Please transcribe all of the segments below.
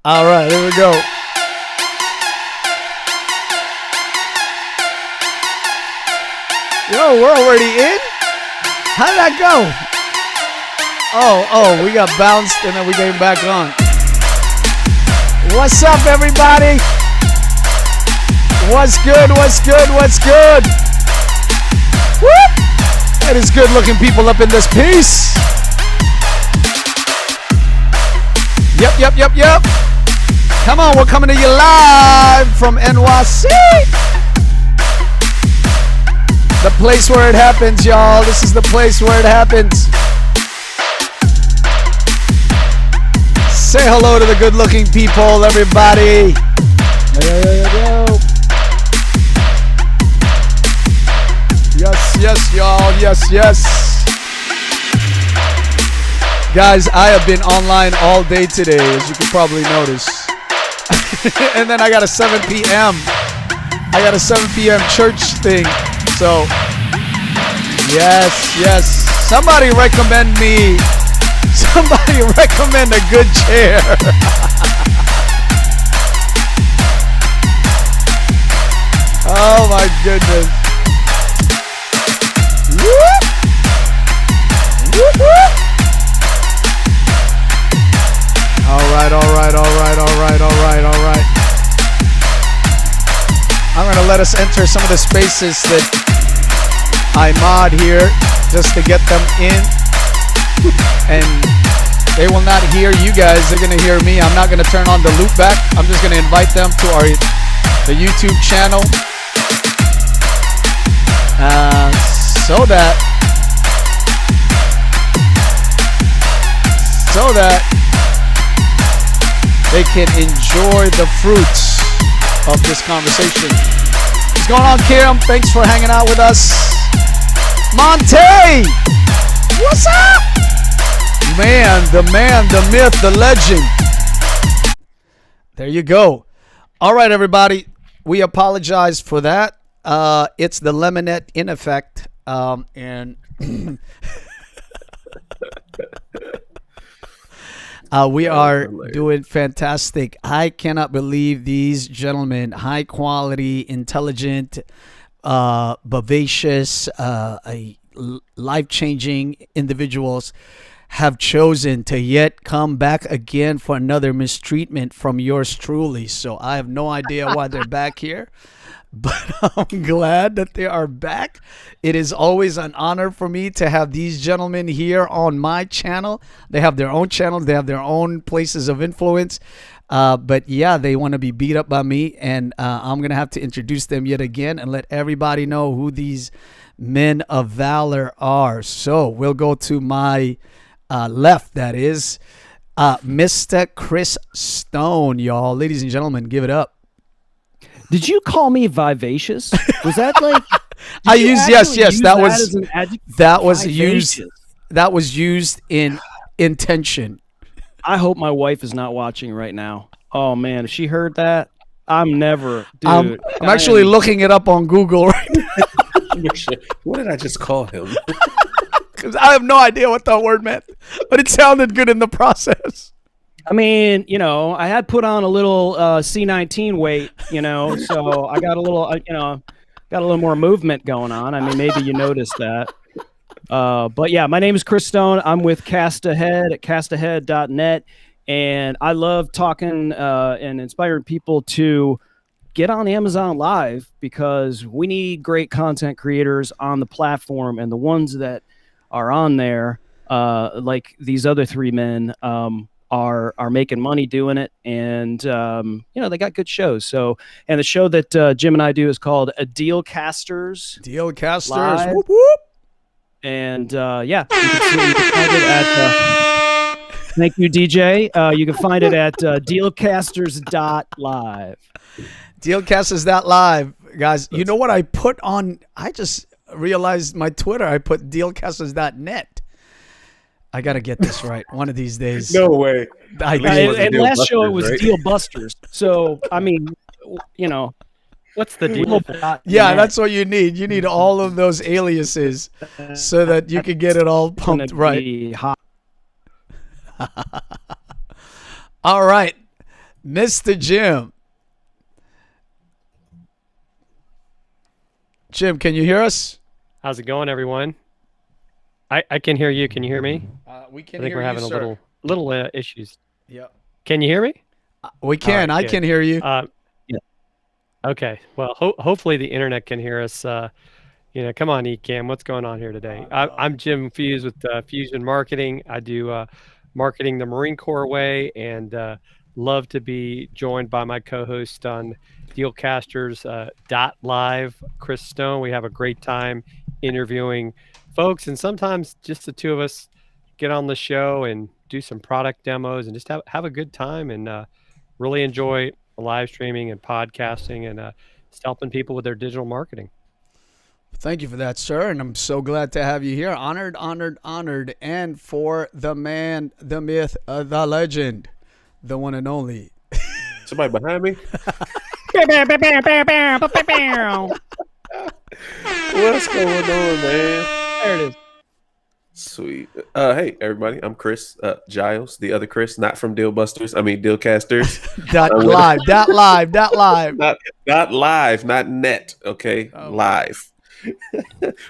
All right, here we go. Yo, we're already in? How did that go? Oh, we got bounced and then we came back on. What's up, everybody? What's good? What's good? What's good? Whoop! It is good looking people up in this piece. Yep. Come on, we're coming to you live from NYC. The place where it happens, y'all. This is the place where it happens. Say hello to the good looking people, everybody. Yo. Yes, y'all. Yes. Guys, I have been online all day today, as you can probably notice. And then I got a 7 p.m. church thing. So, yes. Somebody recommend a good chair. Oh my goodness. Whoop. All right. I'm going to let us enter some of the spaces that I mod here just to get them in. And they will not hear you guys. They're going to hear me. I'm not going to turn on the loop back. I'm just going to invite them to the YouTube channel so that they can enjoy the fruits of this conversation. What's going on, Kim? Thanks for hanging out with us. Monte! What's up? The man, the myth, the legend. There you go. All right, everybody. We apologize for that. It's the lemonette in effect. And we are doing fantastic. I cannot believe these gentlemen, high quality, intelligent, vivacious, life-changing individuals have chosen to yet come back again for another mistreatment from yours truly. So I have no idea why they're back here, but I'm glad that they are back. It is always an honor for me to have these gentlemen here on my channel. They have their own channels. They have their own places of influence. But yeah, they want to be beat up by me, and I'm going to have to introduce them yet again and let everybody know who these men of valor are. So we'll go to my left, that is Mr. Chris Stone, y'all. Ladies and gentlemen, give it up. Did you call me vivacious? Was that like I used yes. That was vivacious. That was used in intention. I hope my wife is not watching right now. Oh man, if she heard that, I'm never, dude. I'm actually looking it up on Google right now. What did I just call him? Because I have no idea what that word meant, but it sounded good in the process. I mean, I had put on a little C19 weight, so I got a little, more movement going on. I mean, maybe you noticed that. But yeah, my name is Chris Stone. I'm with Cast Ahead at castahead.net, and I love talking and inspiring people to get on Amazon Live because we need great content creators on the platform, and the ones that are on there, like these other three men, are making money doing it, and they got good shows. So, and the show that Jim and I do is called Dealcasters. Dealcasters, whoop whoop. And yeah, you can find it at. Thank you, DJ. You can find it at dealcasters.live. Dealcasters.live, guys. You know what I put on? I just realized my Twitter. I put dealcasters.net. I gotta get this right one of these days. No way. And last show it was right? Deal Busters. So I mean, what's the deal? Yeah, that's what you need. You need all of those aliases so that you can get it all pumped right. Hot. All right, Mr. Jim. Jim, can you hear us? How's it going, everyone? I can hear you. Can you hear me? We can I think hear we're you, having sir. little issues. Yep. Can you hear me? We can. All right, I can hear you. Yeah. Okay. Well, hopefully the internet can hear us. Come on, Ecam. What's going on here today? I'm Jim Fuse with Fusion Marketing. I do marketing the Marine Corps way, and love to be joined by my co-host on Dealcasters Live, Chris Stone. We have a great time interviewing folks, and sometimes just the two of us get on the show and do some product demos and just have a good time and really enjoy live streaming and podcasting and just helping people with their digital marketing. Thank you for that, sir. And I'm so glad to have you here. Honored, honored, honored. And for the man, the myth, the legend, the one and only. Somebody behind me? What's going on, man? There it is. Sweet. Hey, everybody. I'm Chris Giles, the other Chris, not from Dealcasters. Live, Not live, not net. Okay, live.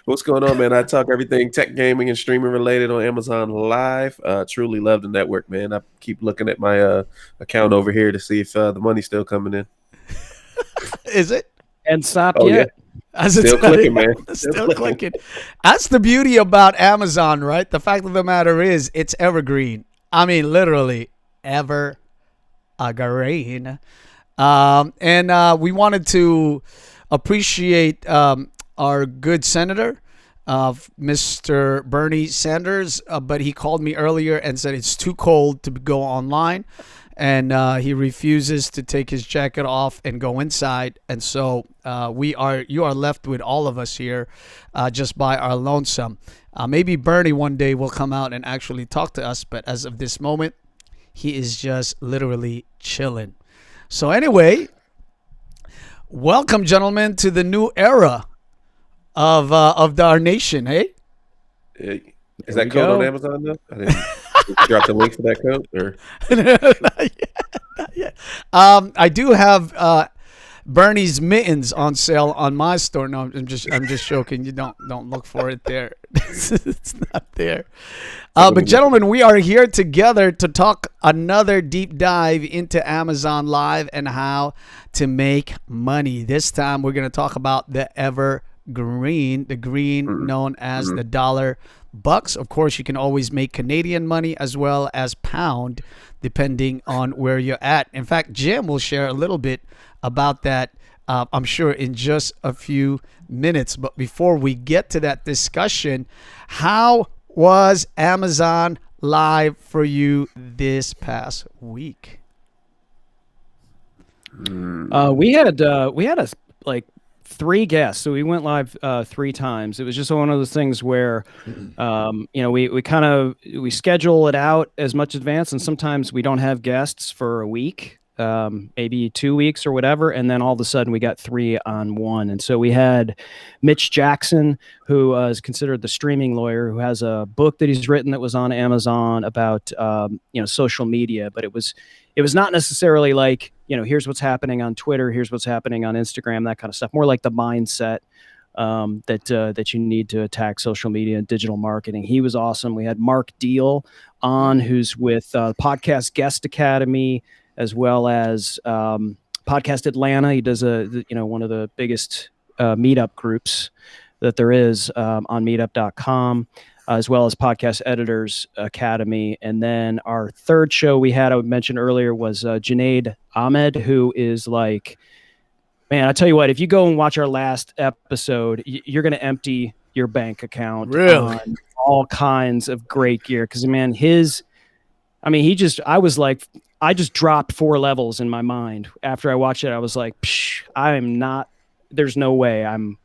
What's going on, man? I talk everything tech, gaming, and streaming related on Amazon Live. Truly love the network, man. I keep looking at my account over here to see if the money's still coming in. Is it? And stop Yeah. yet. Still clicking, man. Still clicking. That's the beauty about Amazon, right? The fact of the matter is, it's evergreen. I mean, literally evergreen. And we wanted to appreciate our good senator, Mr. Bernie Sanders, but he called me earlier and said it's too cold to go online, and he refuses to take his jacket off and go inside. And so you are left with all of us here just by our lonesome. Maybe Bernie one day will come out and actually talk to us, but as of this moment, he is just literally chilling. So anyway, welcome, gentlemen, to the new era of our nation. Hey, is that code on Amazon though? I didn't drop the link for that code, or not yet. I do have Bernie's mittens on sale on my store. No, I'm just joking. You don't look for it there. It's not there. But gentlemen, we are here together to talk another deep dive into Amazon Live and how to make money. This time we're going to talk about the evergreen, the green known as the dollar bucks. Of course, you can always make Canadian money as well as pound, depending on where you're at. In fact, Jim will share a little bit about that, I'm sure, in just a few minutes. But before we get to that discussion, how was Amazon Live for you this past week? We had like 3 guests, so we went live 3 times. It was just one of those things where we schedule it out as much advance, and sometimes we don't have guests for a week, maybe 2 weeks or whatever, and then all of a sudden we got 3 on 1. And so we had Mitch Jackson, who is considered the streaming lawyer, who has a book that he's written that was on Amazon about social media, but it was not necessarily like, here's what's happening on Twitter, here's what's happening on Instagram, that kind of stuff. More like the mindset that you need to attack social media and digital marketing. He was awesome. We had Mark Deal on, who's with Podcast Guest Academy, as well as Podcast Atlanta. He does one of the biggest meetup groups that there is on meetup.com. As well as Podcast Editors Academy. And then our third show we had, I mentioned earlier, was Junaid Ahmed, who is like, man, I tell you what, if you go and watch our last episode, you're going to empty your bank account on all kinds of great gear. Because, man, I just dropped 4 levels in my mind. After I watched it, I was like, there's no way I'm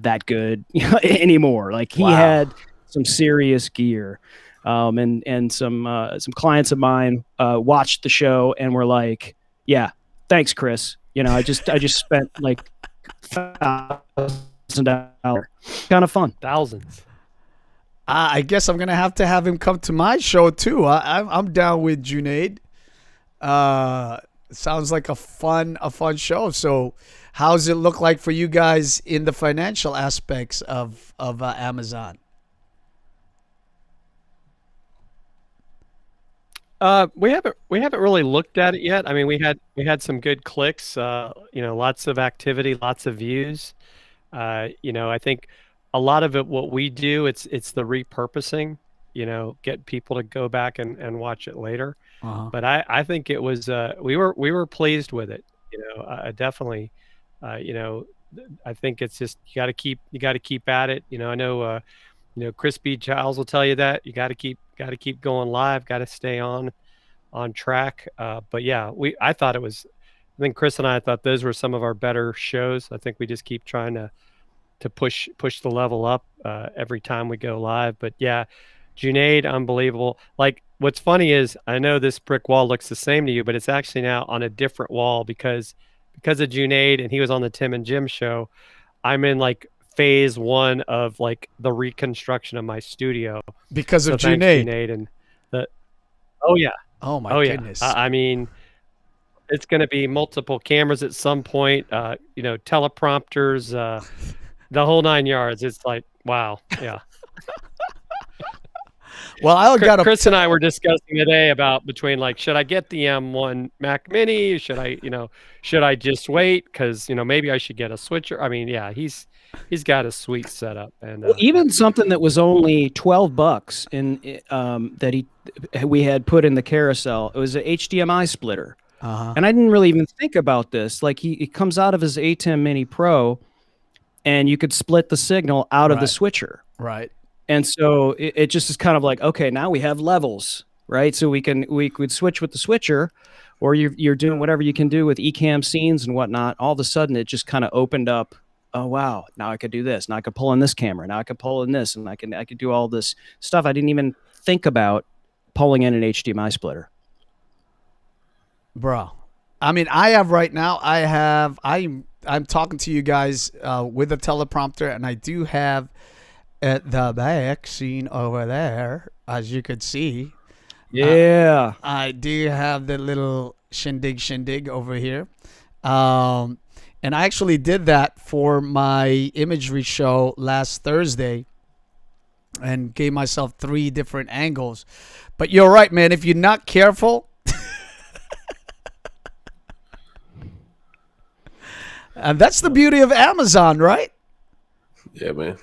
that good anymore. Like, he had some serious gear, and some clients of mine watched the show and were like, "Yeah, thanks, Chris. I just spent like $1,000. Kind of fun, Thousands. I guess I'm gonna have to have him come to my show too. I'm down with Junaid. sounds like a fun show. So, how's it look like for you guys in the financial aspects of Amazon? We haven't really looked at it yet. I mean, we had some good clicks. Lots of activity, lots of views. I think a lot of it, what we do, it's the repurposing. Get people to go back and watch it later. Uh-huh. But I think it was we were pleased with it. Definitely. I think it's just you got to keep at it. I know Chris B. Giles will tell you that you got to keep going live, got to stay on track. But yeah, I thought it was. I think Chris and I thought those were some of our better shows. I think we just keep trying to push the level up every time we go live. But yeah, Junaid, unbelievable. Like, what's funny is I know this brick wall looks the same to you, but it's actually now on a different wall because of Junaid, and he was on the Tim and Jim show. I'm in like phase 1 of like the reconstruction of my studio because of thanks, Junaid. Junaid, and oh yeah, oh my goodness. I mean, it's going to be multiple cameras at some point. Teleprompters, the whole 9 yards. It's like, wow, yeah. Well, Chris and I were discussing today about between like, should I get the M1 Mac Mini? Should I just wait? Because maybe I should get a switcher. I mean, yeah, he's got a sweet setup, and even something that was only $12 in that we had put in the carousel. It was an HDMI splitter, and I didn't really even think about this. Like it comes out of his ATEM Mini Pro, and you could split the signal out of the switcher. Right. And so it just is kind of like, okay, now we have levels, right? So we could switch with the switcher, or you're doing whatever you can do with Ecamm scenes and whatnot. All of a sudden, it just kind of opened up. Oh wow! Now I could do this. Now I could pull in this camera. Now I could pull in this, and I could do all this stuff I didn't even think about pulling in an HDMI splitter. Bro, I mean, I have right now. I'm talking to you guys with a teleprompter, and I do have. At the back scene over there, as you could see. Yeah. I do have the little shindig over here. And I actually did that for my imagery show last Thursday and gave myself 3 different angles. But you're right, man. If you're not careful, and that's the beauty of Amazon, right? Yeah, man.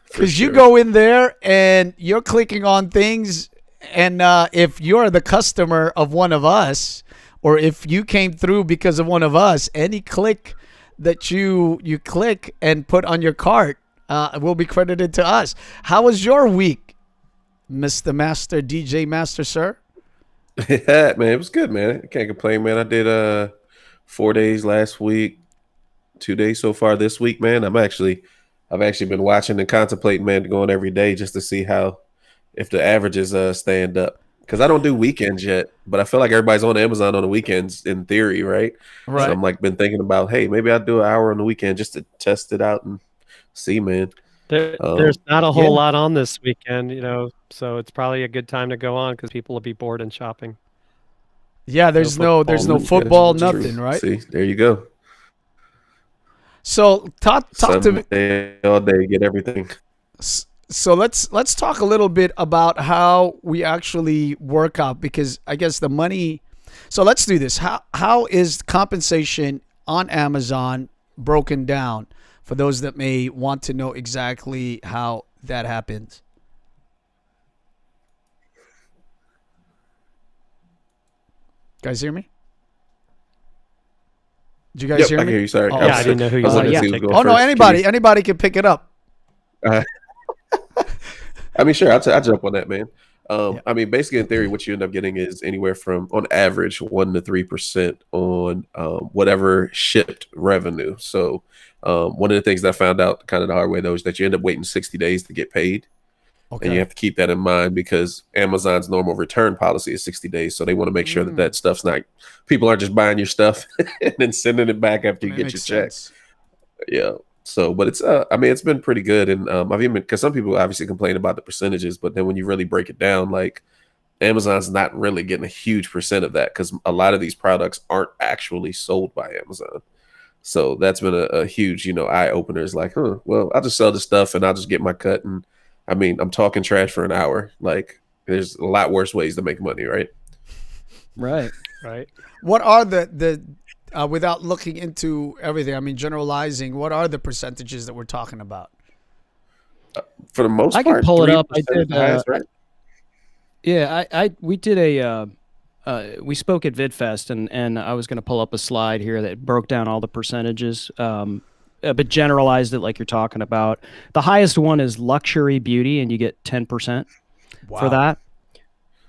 Because you go in there and you're clicking on things, and if you're the customer of one of us, or if you came through because of one of us, any click that you click and put on your cart will be credited to us. How was your week, Mr. Master, DJ Master, sir? Yeah, man, it was good, man. I can't complain, man. I did 4 days last week, 2 days so far this week, man. I've actually been watching and contemplating, man, going every day just to see if the averages stand up. Because I don't do weekends yet, but I feel like everybody's on Amazon on the weekends in theory, right? Right. So I'm like been thinking about, hey, maybe I'll do an hour on the weekend just to test it out and see, man. There's not a whole lot on this weekend, so it's probably a good time to go on because people will be bored and shopping. Yeah, there's no football, nothing, right? See, there you go. So talk to me all day, get everything. So let's talk a little bit about how we actually work out, because I guess the money. So let's do this. How is compensation on Amazon broken down for those that may want to know exactly how that happens? Guys, hear me? Did you guys hear me? I can hear you. Sorry. Oh, I didn't know who you were. Oh no, anybody can pick it up. I mean, sure, I'll jump on that, man. I mean, basically, in theory, what you end up getting is anywhere from, on average, 1% to 3% on whatever shipped revenue. So, one of the things that I found out kind of the hard way, though, is that you end up waiting 60 days to get paid. Okay. And you have to keep that in mind because Amazon's normal return policy is 60 days. So they want to make sure that stuff's not, people aren't just buying your stuff and then sending it back after you get your check. Yeah. So, but it's, I mean, it's been pretty good. And I've even, because some people obviously complain about the percentages, but then when you really break it down, like Amazon's not really getting a huge percent of that because a lot of these products aren't actually sold by Amazon. So that's been a huge, eye opener. It's like, well, I'll just sell this stuff and I'll just get my cut. And I mean, I'm talking trash for an hour. Like, there's a lot worse ways to make money, right? Right. What are the without looking into everything, I mean, generalizing, what are the percentages that we're talking about? For the most I part, can pull it up. 3% is the highest, right? Yeah, we did we spoke at VidFest, and I was going to pull up a slide here that broke down all the percentages, but generalized it like you're talking about. The highest one is luxury beauty, and you get 10% for that.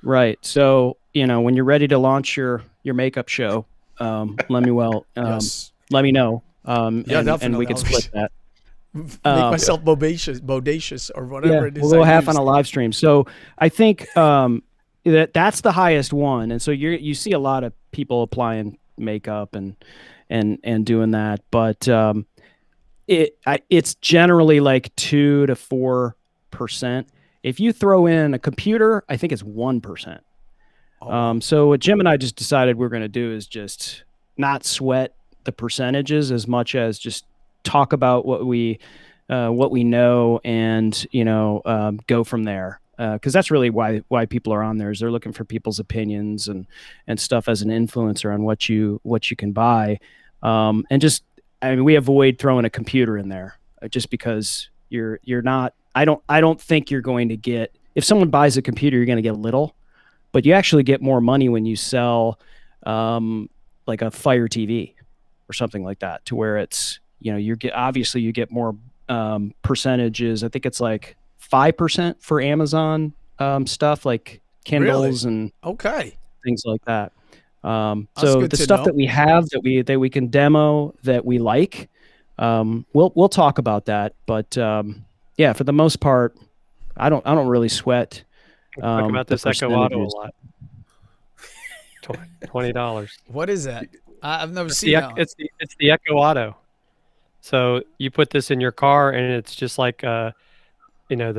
Right. So, when you're ready to launch your makeup show, let me know. And we can split that. Make myself bodacious or whatever it is. We'll go half on a live stream. So I think that's the highest one, and so you see a lot of people applying makeup and doing that, but it's generally like 2 to 4%. If you throw in a computer, I think it's 1%. So what Jim and I just decided we're going to do is just not sweat the percentages as much as just talk about what we know and go from there, because that's really why people are on there, is they're looking for people's opinions and stuff as an influencer on what you can buy, and just, I mean, we avoid throwing a computer in there just because you're not, I don't think you're going to get, if someone buys a computer, you're going to get little, but you actually get more money when you sell like a Fire TV or something like that, to where it's, you get more percentages. I think it's like 5% for Amazon stuff like Kindles and things like that. So the stuff that we have that we can demo that we like, we'll talk about that. But yeah, for the most part, I don't really sweat. Talk about this Echo Auto a lot. $20. What is that? I've never seen that. It's the Echo Auto. So you put this in your car, and it's just like the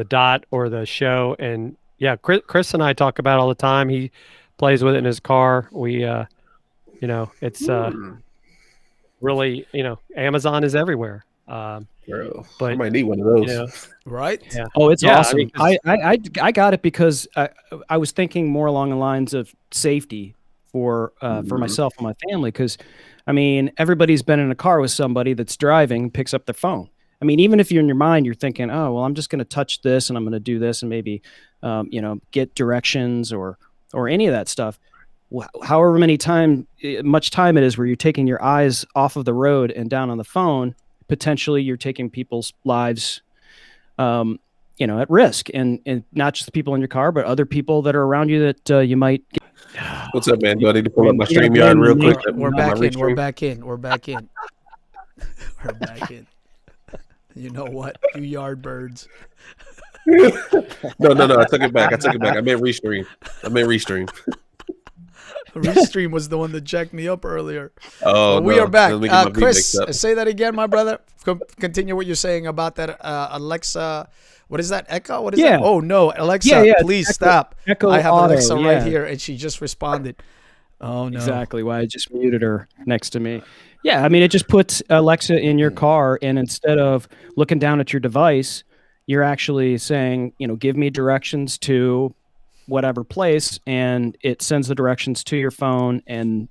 Dot or the Show. And yeah, Chris and I talk about it all the time. He plays with it in his car. We, it's really, Amazon is everywhere. Bro, but I might need one of those. Right? Yeah. Oh, it's awesome. I got it because I was thinking more along the lines of safety for myself and my family, because I mean, everybody's been in a car with somebody that's driving, picks up their phone. I mean, even if you're in your mind, you're thinking, oh, well, I'm just going to touch this and I'm going to do this and maybe, get directions or any of that stuff. However much time it is where you're taking your eyes off of the road and down on the phone, potentially you're taking people's lives, at risk, and not just the people in your car, but other people that are around you that you might get. What's up, man? Do I need to pull up my StreamYard real quick? We're back in. You know what? You yard birds. No. I took it back. I meant Restream. Restream was the one that jacked me up earlier. Oh, we are back. Chris, say that again, my brother. Continue what you're saying about that Alexa. What is that? Echo? What is that? Oh, no. Alexa, please stop. Echo I have Auto, Alexa right here, and she just responded. Oh, no. Exactly why I just muted her next to me. Yeah, I mean, it just puts Alexa in your car, and instead of looking down at your device, you're actually saying, give me directions to whatever place, and it sends the directions to your phone, and,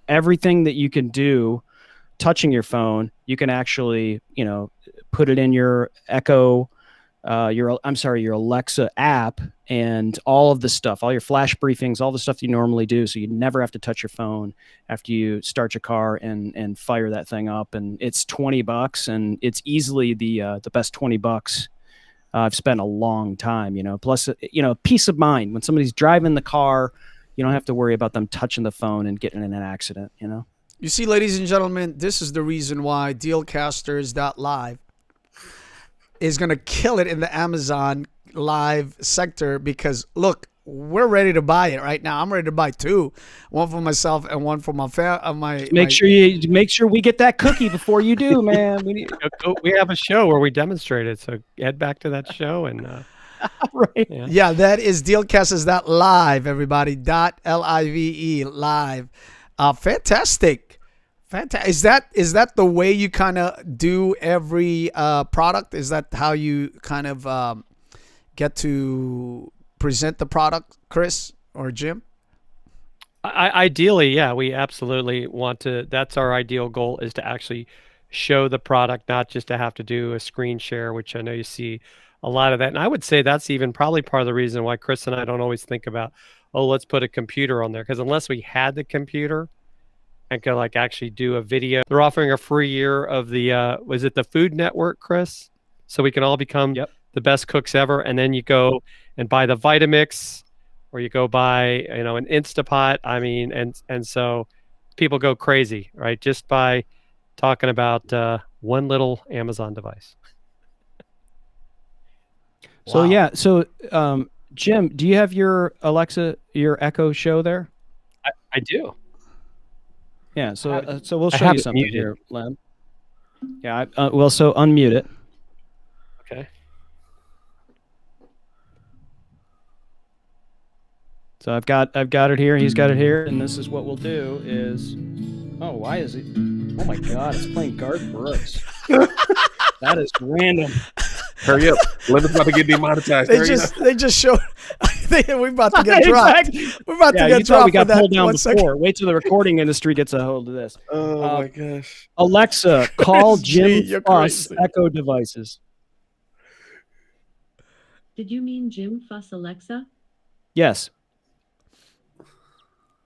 everything that you can do touching your phone, you can actually, put it in your Echo, your Alexa app, and all of the stuff, all your flash briefings, all the stuff you normally do. So you never have to touch your phone after you start your car and fire that thing up. And it's $20, and it's easily the best $20 I've spent a long time, plus, peace of mind when somebody's driving the car, you don't have to worry about them touching the phone and getting in an accident, You see, ladies and gentlemen, this is the reason why Dealcasters.live is going to kill it in the Amazon live sector, because look, we're ready to buy it right now. I'm ready to buy two, one for myself and one for my family. Make sure we get that cookie before you do, man. We have a show where we demonstrate it, so head back to that show and Right. Yeah, that is dealcasters.live, everybody. .live live. Fantastic. Fantastic. Is that the way you kind of do every product? Is that how you kind of get to present the product, Chris or Jim? Ideally, yeah, we absolutely want to. That's our ideal goal, is to actually show the product, not just to have to do a screen share, which I know you see a lot of that. And I would say that's even probably part of the reason why Chris and I don't always think about, oh, let's put a computer on there. Because unless we had the computer and could like actually do a video, they're offering a free year of the, was it the Food Network, Chris? So we can all become the best cooks ever. And then you go and buy the Vitamix, or you go buy, an Instapot. I mean, and so people go crazy, right? Just by talking about one little Amazon device. So so Jim, do you have your Alexa, your Echo show there? I do. Yeah. So we'll show you something here, Lem. Yeah. Well, so unmute it. Okay. So I've got it here. He's got it here, and this is what we'll do is. Oh, why is it? Oh my God! It's playing Garth Brooks. That is random. Hurry up! Lem's about to get demonetized. They just showed. We're about to get dropped. We're about to get dropped. We got for pulled that down 1 before. second. Wait till the recording industry gets a hold of this. Oh my gosh! Alexa, call Jim you're Fuss crazy. Echo devices. Did you mean Jim Fuss Alexa? Yes.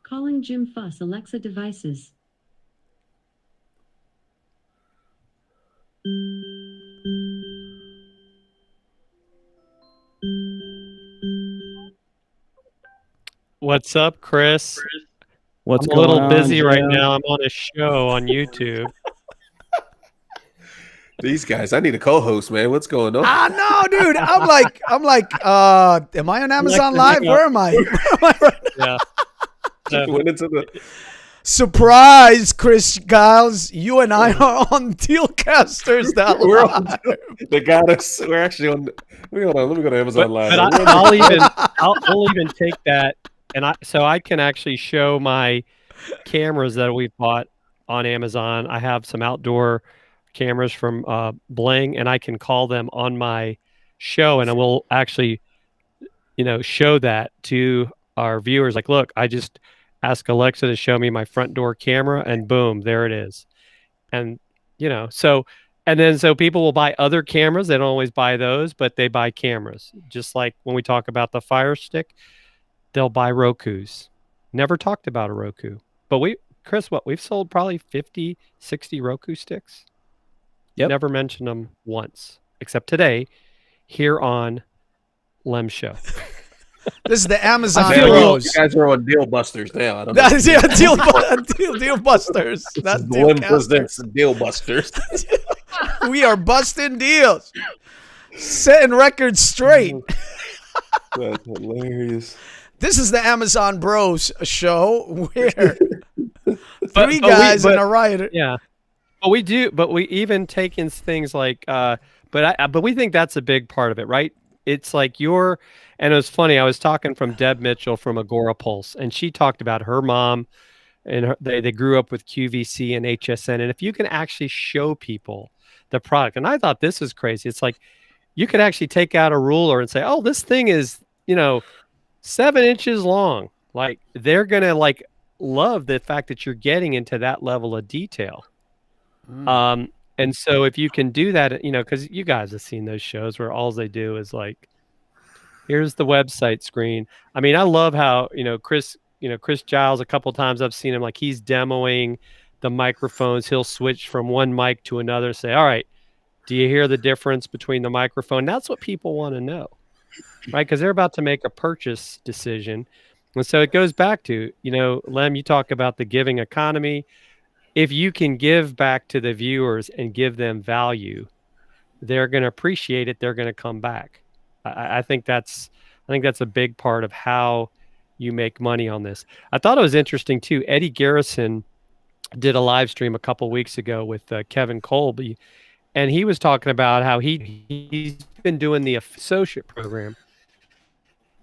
Calling Jim Fuss Alexa devices. What's up, Chris? What's I'm a going little on, busy right Jim? now. I'm on a show on YouTube. These guys, I need a co-host, man. What's going on? No, dude. I'm like, am I on Amazon Live? Where am I? Yeah. Went into the Surprise, Chris Giles. You and I are on Dealcasters. They got us. We're actually on. Hold on. Let me go to Amazon Live. But I'll even take that, and I can actually show my cameras that we bought on Amazon. I have some outdoor cameras from Bling, and I can call them on my show, and I will actually, show that to our viewers. Like, look, I just ask Alexa to show me my front door camera, and boom, there it is. And so people will buy other cameras. They don't always buy those, but they buy cameras. Just like when we talk about the Fire Stick, they'll buy Rokus. Never talked about a Roku, but Chris, we've sold probably 50, 60 Roku sticks. Yep. Never mentioned them once, except today here on Lem's show. This is the Amazon Man, Bros. you guys are on Deal Busters now. I don't know. That's Deal Busters. That's Lim presents Deal Busters. We are busting deals, setting records straight. That's hilarious. This is the Amazon Bros show where three guys and a riot. Yeah, but we even take in things like, but we think that's a big part of it, right? It's like and it was funny. I was talking from Deb Mitchell from Agora Pulse, and she talked about her mom, and they grew up with QVC and HSN. And if you can actually show people the product, and I thought this is crazy. It's like you could actually take out a ruler and say, "Oh, this thing is 7 inches long." Like they're gonna love the fact that you're getting into that level of detail. And so if you can do that, because you guys have seen those shows where all they do is like, here's the website screen. I mean, I love how, Chris Giles, a couple times I've seen him, like he's demoing the microphones. He'll switch from one mic to another, say, all right, do you hear the difference between the microphone? That's what people want to know, right? Because they're about to make a purchase decision. And so it goes back to, Lem, you talk about the giving economy. If you can give back to the viewers and give them value, they're going to appreciate it. They're going to come back. I think that's a big part of how you make money on this. I thought it was interesting too. Eddie Garrison did a live stream a couple weeks ago with Kevin Colby, and he was talking about how he's been doing the associate program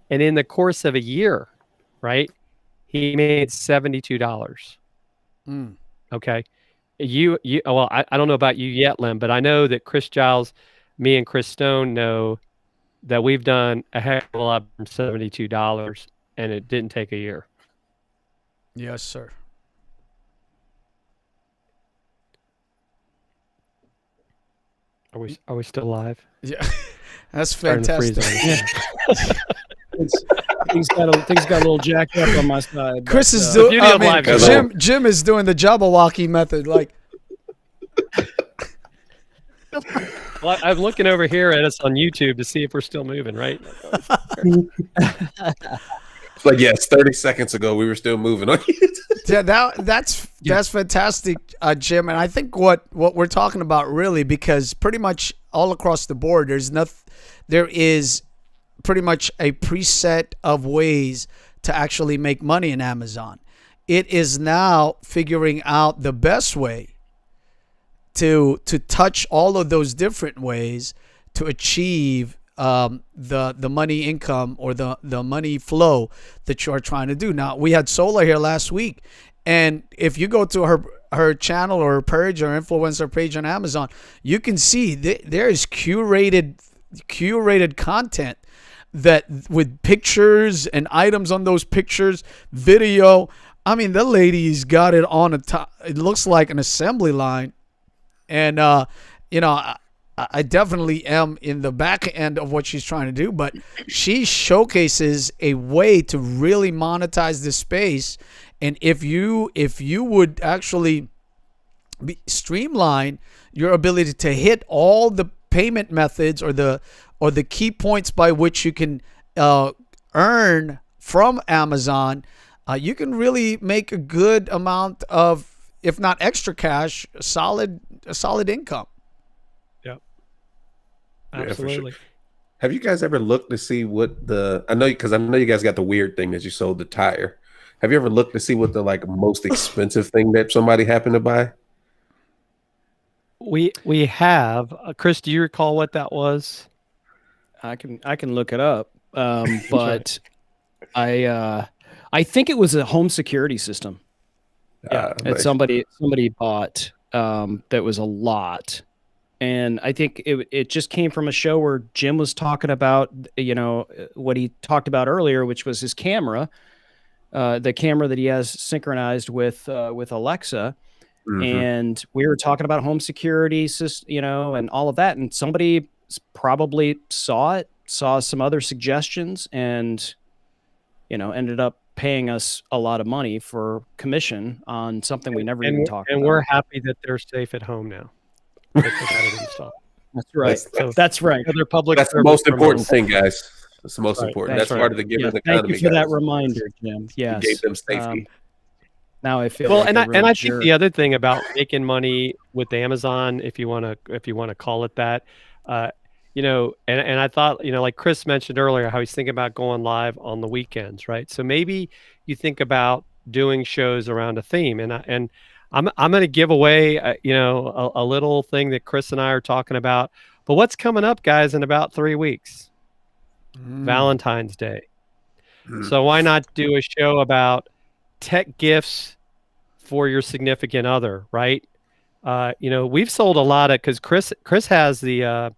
And in the course of a year, right, he made $72. Mm. Okay. Well, I don't know about you yet, Lim, but I know that Chris Giles, me and Chris Stone know that we've done a heck of a lot from $72, and it didn't take a year. Yes, sir. Are we still live? Yeah, that's Starting to freeze fantastic. on us. Things got a little jacked up on my side. Chris but, is The doing. beauty I of mean, live is Jim is doing the Jabberwocky method. Like, Well, I'm looking over here at us on YouTube to see if we're still moving, right? It's like, yes, 30 seconds ago we were still moving on. yeah, that's fantastic, Jim. And I think what we're talking about really, because pretty much all across the board, there is pretty much a preset of ways to actually make money in Amazon. It is now figuring out the best way to touch all of those different ways to achieve the money income or the money flow that you are trying to do. Now, we had Sola here last week, and if you go to her channel or her page or influencer page on Amazon, you can see there is curated content that with pictures and items on those pictures, video. I mean, the lady's got it on a top. It looks like an assembly line. And, I definitely am in the back end of what she's trying to do, but she showcases a way to really monetize this space. And if you would actually streamline your ability to hit all the payment methods or the key points by which you can earn from Amazon, you can really make a good amount of, if not extra cash, a solid income. Yep. Yeah, for sure. Absolutely. Have you guys ever looked to see what I know you guys got the weird thing that you sold the tire. Have you ever looked to see what the most expensive thing that somebody happened to buy? We have. Chris, do you recall what that was? I can look it up. But I think it was a home security system. Yeah, that Nice. somebody bought that was a lot, and I think it just came from a show where Jim was talking about what he talked about earlier, which was his camera, the camera that he has synchronized with Alexa, and we were talking about home security, and all of that, and somebody probably saw some other suggestions, and ended up paying us a lot of money for commission on something we never even talked about. And we're happy that they're safe at home now. That they got it installed. That's right. That's- That's right. Other public That's the service most important promotes. thing, guys. That's the most Right. important. That's That's part of the giving Yeah, economy. thank you for that guys. reminder, Jim. You Yes. gave them safety. Now I feel Well, like and a I real think jerk. the other thing about making money with Amazon, if you want to call it that, and I thought, like Chris mentioned earlier, how he's thinking about going live on the weekends, right? So maybe you think about doing shows around a theme, and I'm going to give away, a little thing that Chris and I are talking about. But what's coming up, guys, in about 3 weeks? Valentine's Day. So why not do a show about tech gifts for your significant other, right? We've sold a lot of, because Chris has the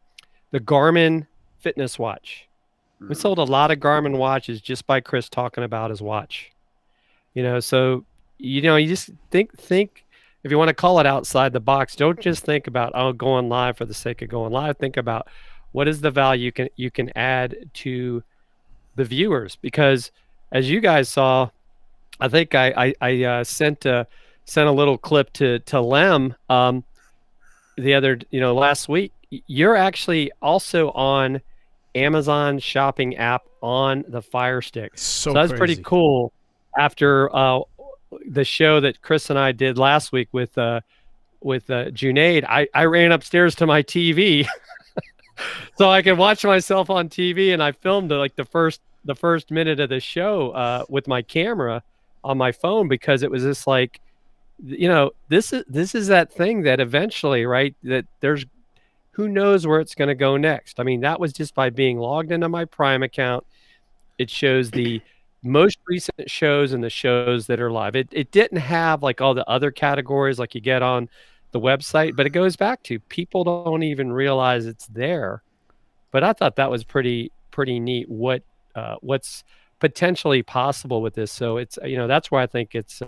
Garmin fitness watch. We sold a lot of Garmin watches just by Chris talking about his watch. So you just think if you want to call it outside the box, don't just think about going live for the sake of going live. Think about what is the value you can add to the viewers, because as you guys saw, I think I sent a little clip to Lem the other last week. You're actually also on Amazon shopping app on the Fire Stick. So that's pretty crazy. cool. After the show that Chris and I did last week with Junaid, I ran upstairs to my TV so I could watch myself on TV, and I filmed the first minute of the show with my camera on my phone, because it was just like, this is that thing that eventually, right, that there's who knows where it's going to go next. I mean, that was just by being logged into my Prime account, it shows the most recent shows and the shows that are live. It didn't have like all the other categories like you get on the website, but it goes back to people don't even realize it's there. But I thought that was pretty neat. What's potentially possible with this? So it's that's why I think it's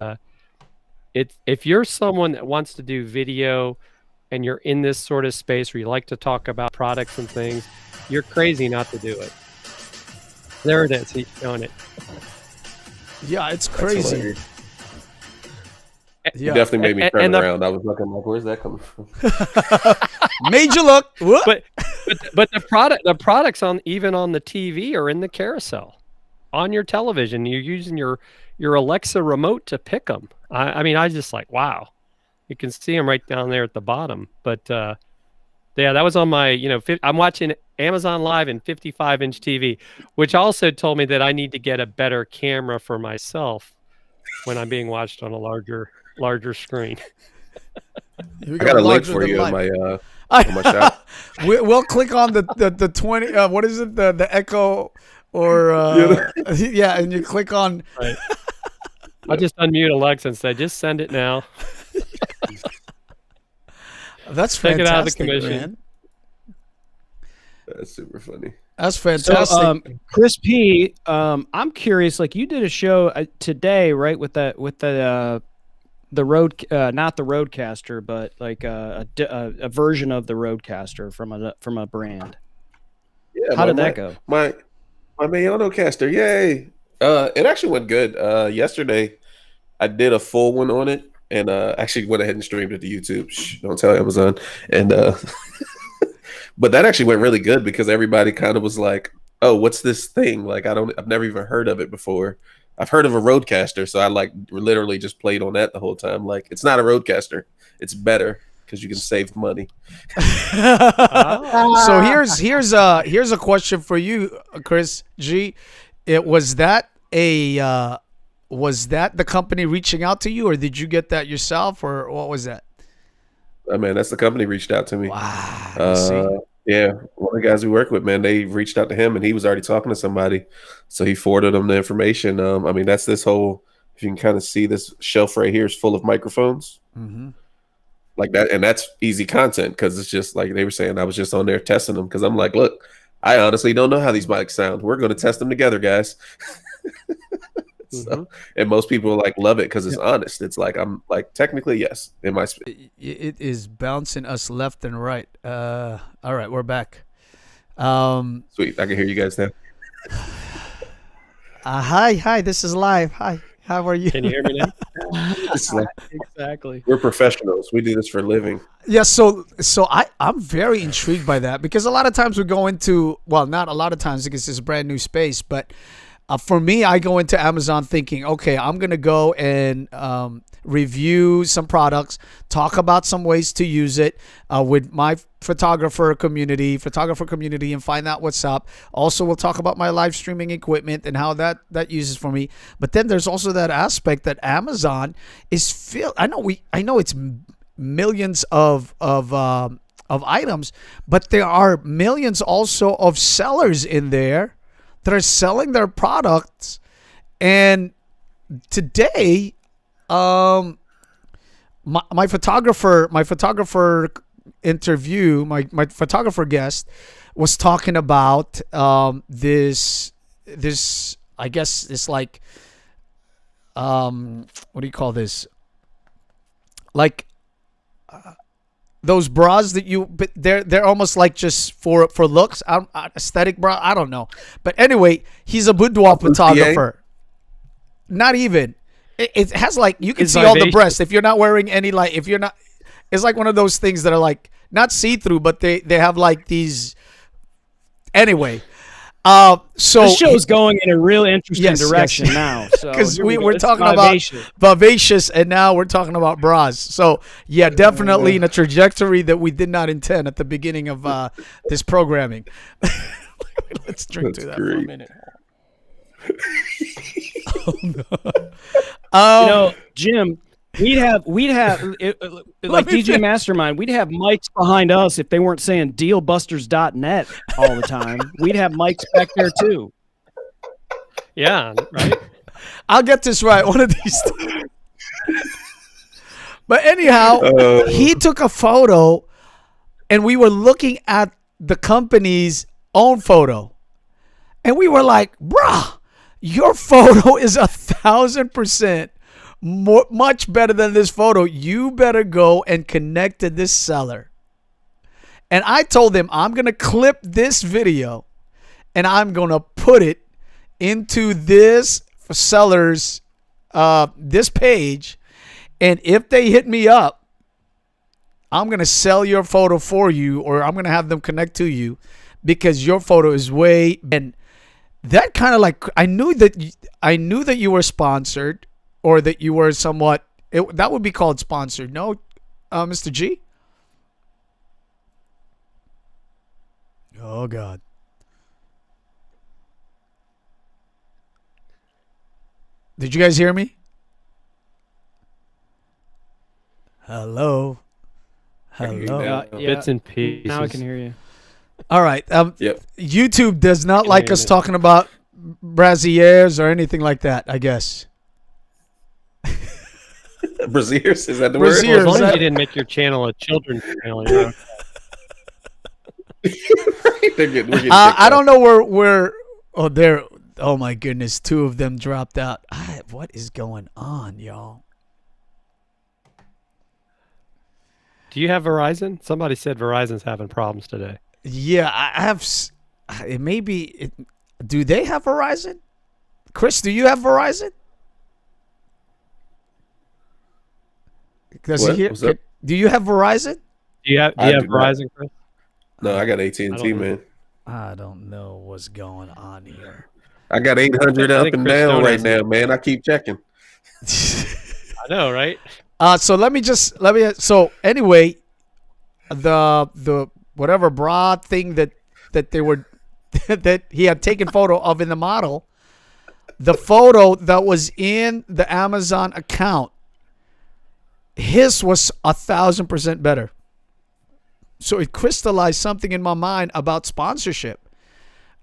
if you're someone that wants to do video and you're in this sort of space where you like to talk about products and things, you're crazy not to do it. There it is. He's showing it. Yeah, it's crazy. You definitely made me turn around. I was looking like, where's that coming from? Made you look. But the products even on the TV or in the carousel on your television. You're using your Alexa remote to pick them. I mean, I just like, wow. You can see them right down there at the bottom. But yeah, that was on my, I'm watching Amazon Live in 55-inch TV, which also told me that I need to get a better camera for myself when I'm being watched on a larger screen. I got a link for you on my shop. We'll click on the 20. What is it? The Echo or yeah, and you click on. Right. I'll just unmute Alexa and say, just send it now. That's fantastic. Take it out of the commission. Man. That's super funny. That's fantastic. So, Chris P, I'm curious. Like you did a show today, right? With the road, not the Roadcaster, but like a version of the Roadcaster from a brand. Yeah. How did that go? My Mayanocaster, yay! It actually went good. Yesterday, I did a full one on it, and actually went ahead and streamed it to YouTube. Shh, don't tell Amazon. And but that actually went really good because everybody kind of was like, "Oh, what's this thing?" Like I've never even heard of it before. I've heard of a Roadcaster, so I like literally just played on that the whole time. Like it's not a Roadcaster, it's better because you can save money. So here's a question for you, Chris G. Was that the company reaching out to you, or did you get that yourself, or what was that? Oh, man, that's the company reached out to me. Wow. Yeah, one of the guys we work with, man, they reached out to him, and he was already talking to somebody, so he forwarded them the information. I mean, that's this whole. If you can kind of see this shelf right here is full of microphones, like that, and that's easy content because it's just like they were saying. I was just on there testing them because I'm like, look, I honestly don't know how these mics sound. We're going to test them together, guys. So, and most people like love it because it's honest. It's like I'm like technically yes in my speed. It is bouncing us left and right. All right, we're back. Sweet, I can hear you guys now. Hi, this is live. Hi, how are you? Can you hear me now? Exactly. We're professionals. We do this for a living. Yeah, so I'm very intrigued by that because a lot of times we go into, well, not a lot of times because it's a brand new space, but for me, I go into Amazon thinking, okay, I'm going to go and review some products, talk about some ways to use it with my photographer community, and find out what's up. Also, we'll talk about my live streaming equipment and how that uses for me. But then there's also that aspect that Amazon is filled. I know it's millions of items, but there are millions also of sellers in there that are selling their products. And today, my photographer interview, my photographer guest was talking about this I guess it's like what do you call this? Like those bras that but they're almost like just for looks, aesthetic bra. I don't know, but anyway, he's a boudoir photographer. Not even. It has like you can see all the breasts if you're not wearing any it's like one of those things that are like not see through, but they have like these. Anyway, so this show's going in a real interesting direction now. Because so we're talking about vivacious, and now we're talking about bras. So yeah, definitely in a trajectory that we did not intend at the beginning of this programming. Let's drink to that for a minute. Oh no. Jim, we'd have like DJ Mastermind, we'd have mics behind us if they weren't saying dealbusters.net all the time. We'd have mics back there too. Yeah, right. I'll get this right one of these days. But anyhow, he took a photo, and we were looking at the company's own photo. And we were like, bruh, your photo is 1,000% much better than this photo. You better go and connect to this seller. And I told him, I'm going to clip this video and I'm going to put it into this seller's, this page. And if they hit me up, I'm going to sell your photo for you, or I'm going to have them connect to you because your photo is way. And that kind of like, I knew that you were sponsored, or that you were somewhat, that would be called sponsored. No, Mr. G? Oh, God. Did you guys hear me? Hello? Hello? Bits and pieces. Now I can hear you. All right. Yep. YouTube does not like us talking about brassieres or anything like that, I guess. Braziers, is that the Braziers. word? Well, as long as you didn't make your channel a children's channel, you know. We're getting I don't know where. Oh, there. Oh my goodness, 2 of them dropped out. What is going on, y'all? Do you have Verizon? Somebody said Verizon's having problems today. Yeah, I have. It may be. Do they have Verizon? Chris, do you have Verizon? Does he hear? What's up? Do you have Verizon? Do you have I do not. Verizon, Chris? No, I got AT&T, don't know. man. I don't know what's going on here. I got 800 I up think and Chris down Stone right has now, man. I keep checking. I know, right? So so anyway, the whatever broad thing that they were that he had taken photo of in the model, the photo that was in the Amazon account, his was 1,000% better. So it crystallized something in my mind about sponsorship.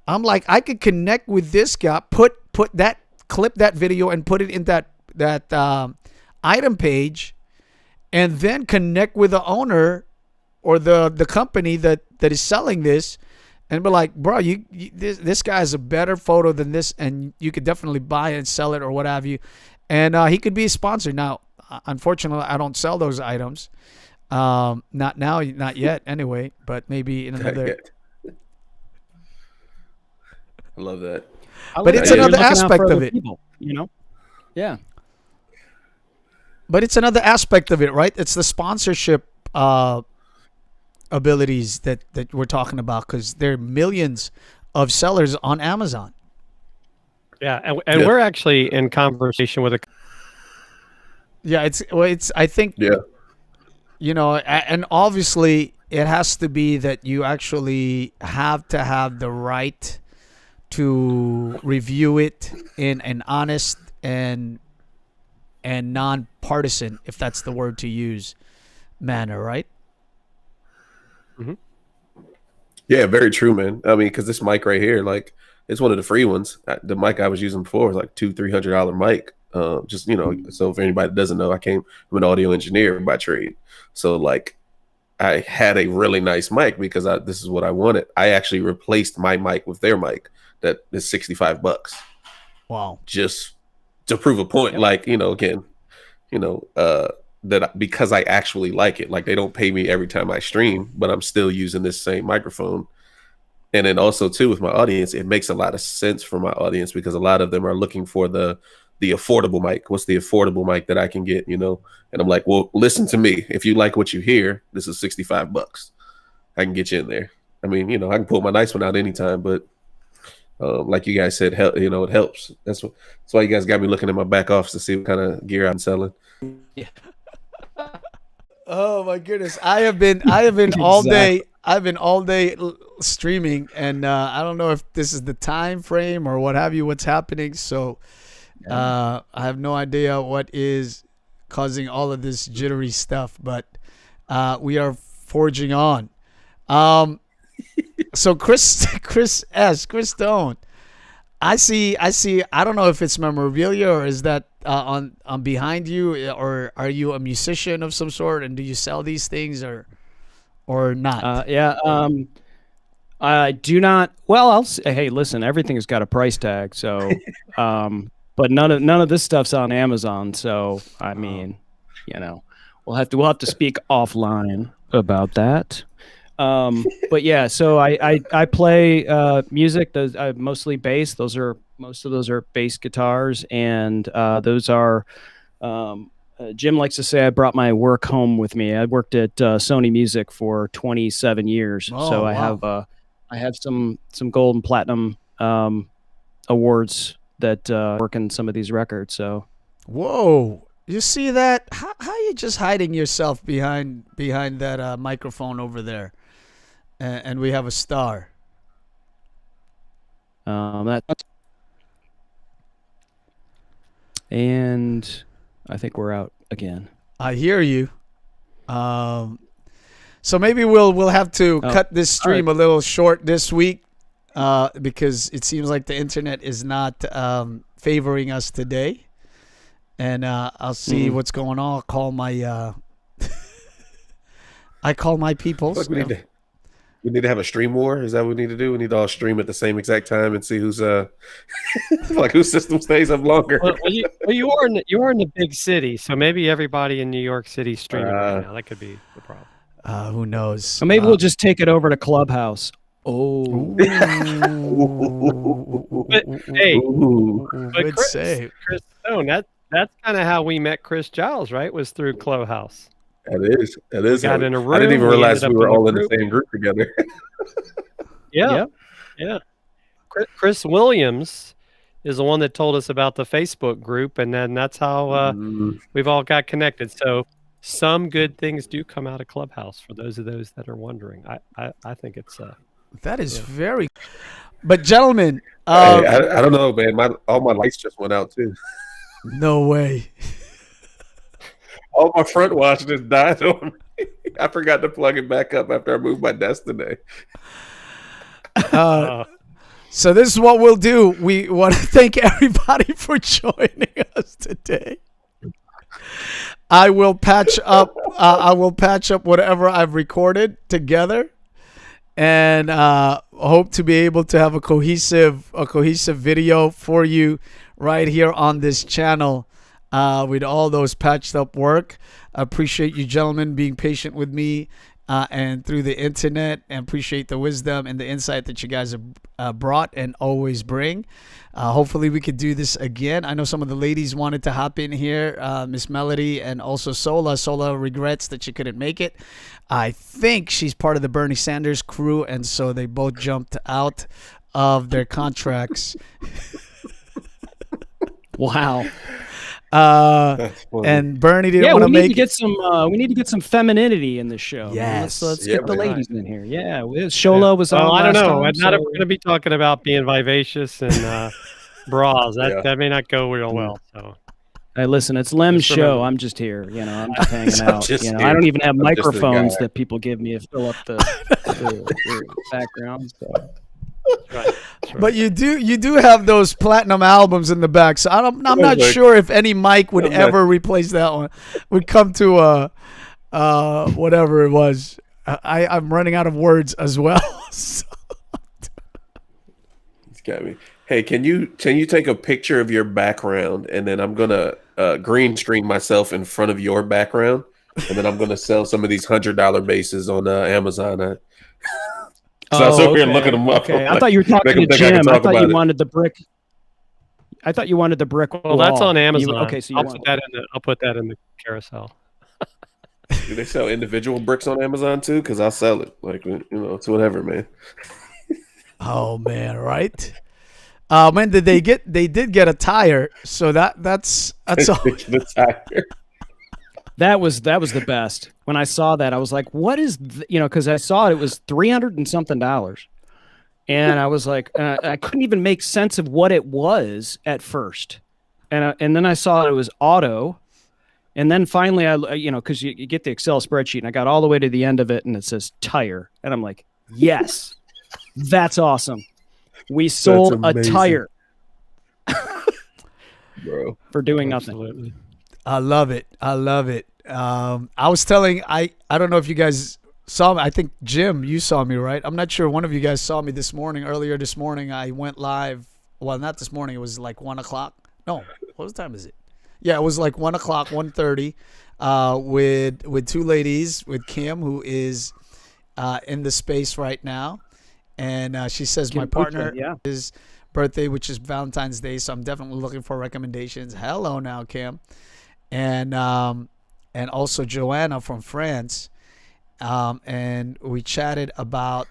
I'm like, I could connect with this guy, clip that video and put it in that item page, and then connect with the owner or the company that is selling this, and be like, bro, this guy is a better photo than this, and you could definitely buy it and sell it or what have you, and he could be a sponsor. Now, unfortunately, I don't sell those items, not now, not yet, anyway, but maybe in another. I love that. But it's another aspect of it. People, you know? Yeah. But it's another aspect of it, right? It's the sponsorship abilities that we're talking about, because there are millions of sellers on Amazon. Yeah, and we're actually in conversation with a. Yeah, it's. I think. Yeah. You know, and obviously it has to be that you actually have to have the right to review it in an honest and non-partisan, if that's the word to use, manner, right? Mm-hmm. Yeah, very true, man. I mean, because this mic right here, like, it's one of the free ones. The mic I was using before was like $200-$300 mic. Just, you know, so if anybody doesn't know, I came from an audio engineer by trade. So like, I had a really nice mic because this is what I wanted. I actually replaced my mic with their mic that is $65. Wow. Just to prove a point. Yep. Like, you know, again, you know, that because I actually like it. Like, they don't pay me every time I stream, but I'm still using this same microphone. And then also too, with my audience, it makes a lot of sense for my audience because a lot of them are looking for the affordable mic. What's the affordable mic that I can get, you know? And I'm like, well, listen to me. If you like what you hear, this is $65. I can get you in there. I mean, you know, I can pull my nice one out anytime, but like you guys said, you know, it helps. That's why you guys got me looking at my back office to see what kind of gear I'm selling. Yeah. Oh my goodness. I have been all day. I've been all day streaming, and I don't know if this is the time frame or what have you, what's happening. So I have no idea what is causing all of this jittery stuff, but we are forging on. So Chris Stone, I see. I don't know if it's memorabilia or is that on behind you, or are you a musician of some sort, and do you sell these things or not? Yeah. I do not. Well, hey, listen, everything's got a price tag. So, but none of this stuff's on Amazon. So, I mean, we'll have to speak offline about that. But yeah, so I play music. Those mostly bass. Most of those are bass guitars, and those are. Jim likes to say I brought my work home with me. I worked at Sony Music for 27 years, Oh, so wow. I have some gold and platinum awards that work in some of these records. So Whoa! You see that? How you just hiding yourself behind that microphone over there? And we have a star. And I think we're out again. I hear you. So maybe we'll have to cut this stream a little short this week, because it seems like the internet is not favoring us today. And I'll see what's going on. I'll call my people. Look, we need to have a stream war. Is that what we need to do? We need to all stream at the same exact time and see who's like whose system stays up longer. Well, you are in the big city, so maybe everybody in New York City streaming right now. That could be the problem. Who knows? So maybe we'll just take it over to Clubhouse. Oh. But, hey, Good save. Chris Stone, that's kind of how we met Chris Giles, right? Was through Clubhouse. That is. Got in a room, I didn't even realize we were all in the group. same group together. Yeah. Chris Williams is the one that told us about the Facebook group, and then that's how we've all got connected. So some good things do come out of Clubhouse for those that are wondering. I think it's that is very. But gentlemen, hey, I don't know, man. All my lights just went out too. No way. All my front watch just died on me. I forgot to plug it back up after I moved my desk today. So this is what we'll do. We want to thank everybody for joining us today. I will patch up whatever I've recorded together, and hope to be able to have a cohesive video for you right here on this channel. With all those patched up work. I appreciate you gentlemen being patient with me and through the internet, and appreciate the wisdom and the insight that you guys have brought and always bring. Hopefully we could do this again. I know some of the ladies wanted to hop in here, Miss Melody and also Sola. Sola regrets that she couldn't make it. I think she's part of the Bernie Sanders crew, and so they both jumped out of their contracts. Wow. And Bernie didn't want to make. We need to get some femininity in the show. Yes, let's get the ladies in here. Yeah, Shola was on. Well, I don't know. Time, not if we're going to be talking about being vivacious and bras. That may not go real well. So, hey, listen, it's Lem's show. I'm just here. I'm just hanging out. I don't even have microphones that people give me to fill up the background. So. Right. But you do have those platinum albums in the back, so I'm not sure if any mic would ever replace that one. Would come to whatever it was. I'm running out of words as well. So. It's got me. Hey, can you take a picture of your background, and then I'm gonna green screen myself in front of your background, and then I'm gonna sell some of these $100 bases on Amazon. So I was over here looking them up. Okay. I thought you were talking to Jim. I thought you wanted the brick. I thought you wanted the brick. Well, that's on Amazon. So I'll put that in the carousel. Do they sell individual bricks on Amazon too? Because I'll sell it. It's whatever, man. Oh man, right? Man, they did get a tire, so that's all. The tire. That was the best. When I saw that, I was like, "What is?" Because I saw it was $300 and something, and I was like, I couldn't even make sense of what it was at first, and then I saw it was auto, and then finally because you get the Excel spreadsheet, and I got all the way to the end of it, and it says tire, and I'm like, yes, that's awesome. We sold a tire. bro. for doing nothing. Absolutely. I love it. I love it. I was telling I don't know if you guys saw me. I think Jim, you saw me, right? I'm not sure. One of you guys saw me this morning. Earlier this morning, I went live. Well, not this morning. It was like 1:00. No, what time is it? Yeah, it was like 1:00, 1:30. With two ladies, with Kim, who is in the space right now, and she says my Kim partner Pucha, yeah. is birthday, which is Valentine's Day. So I'm definitely looking for recommendations. Hello now, Kim, and also Joanna from France. And we chatted about